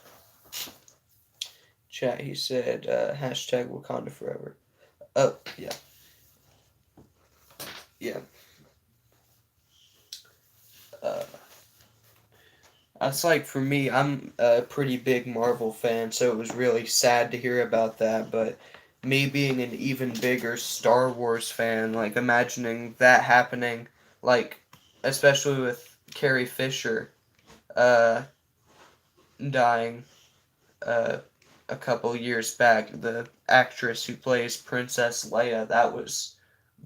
chat. He said hashtag Wakanda forever. Oh yeah, yeah. That's like for me. I'm a pretty big Marvel fan, so it was really sad to hear about that. But me being an even bigger Star Wars fan, like imagining that happening, like especially with Carrie Fisher uh, dying uh, a couple years back, the actress who plays Princess Leia, that was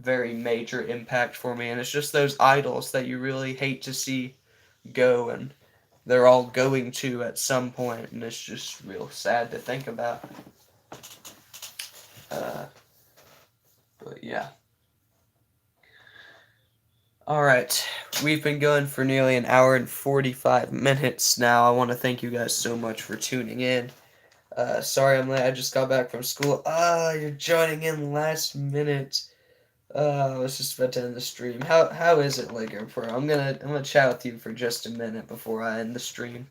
very major impact for me. And it's just those idols that you really hate to see go, and they're all going to at some point, and it's just real sad to think about. But yeah. Alright, we've been going for nearly an hour and 45 minutes now. I want to thank you guys so much for tuning in. Sorry I'm late, I just got back from school. You're joining in last minute. I was just about to end the stream. How is it, Lego Pro? I'm gonna chat with you for just a minute before I end the stream.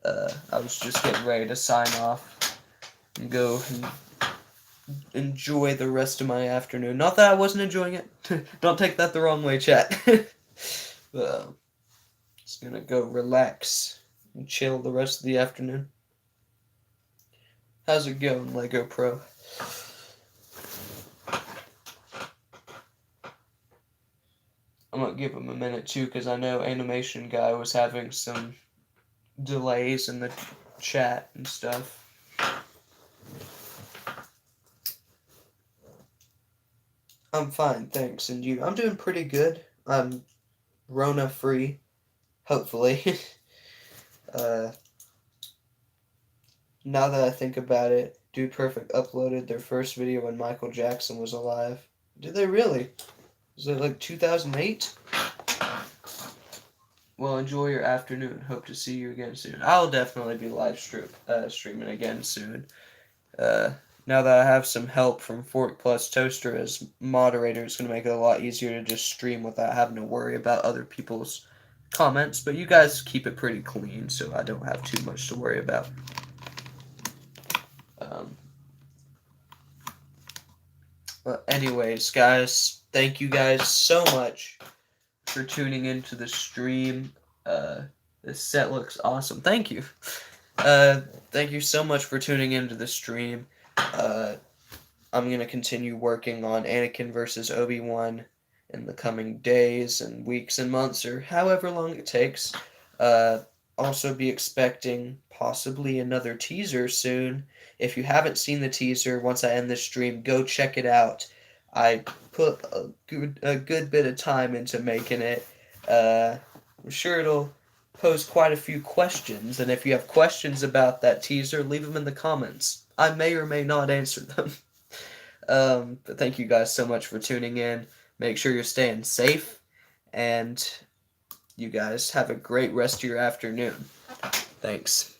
I was just getting ready to sign off and go and enjoy the rest of my afternoon. Not that I wasn't enjoying it. Don't take that the wrong way, chat. Just gonna go relax and chill the rest of the afternoon. How's it going, Lego Pro? I'm gonna give him a minute too, because I know Animation Guy was having some delays in the chat and stuff. I'm fine, thanks. And you? I'm doing pretty good. I'm Rona free, hopefully. Now that I think about it, Dude Perfect uploaded their first video when Michael Jackson was alive. Did they really? Was it like 2008? Well, enjoy your afternoon. Hope to see you again soon. I'll definitely be streaming again soon. Now that I have some help from Fork Plus Toaster as moderator, it's going to make it a lot easier to just stream without having to worry about other people's comments. But you guys keep it pretty clean, so I don't have too much to worry about. But anyways, guys, thank you guys so much for tuning into the stream. This set looks awesome. Thank you. Thank you so much for tuning into the stream. I'm going to continue working on Anakin versus Obi Wan in the coming days and weeks and months, or however long it takes. Also be expecting possibly another teaser soon. If you haven't seen the teaser, once I end this stream, go check it out. I put a good bit of time into making it. I'm sure it'll pose quite a few questions, and if you have questions about that teaser, leave them in the comments. I may or may not answer them. But thank you guys so much for tuning in. Make sure you're staying safe, and you guys have a great rest of your afternoon. Thanks.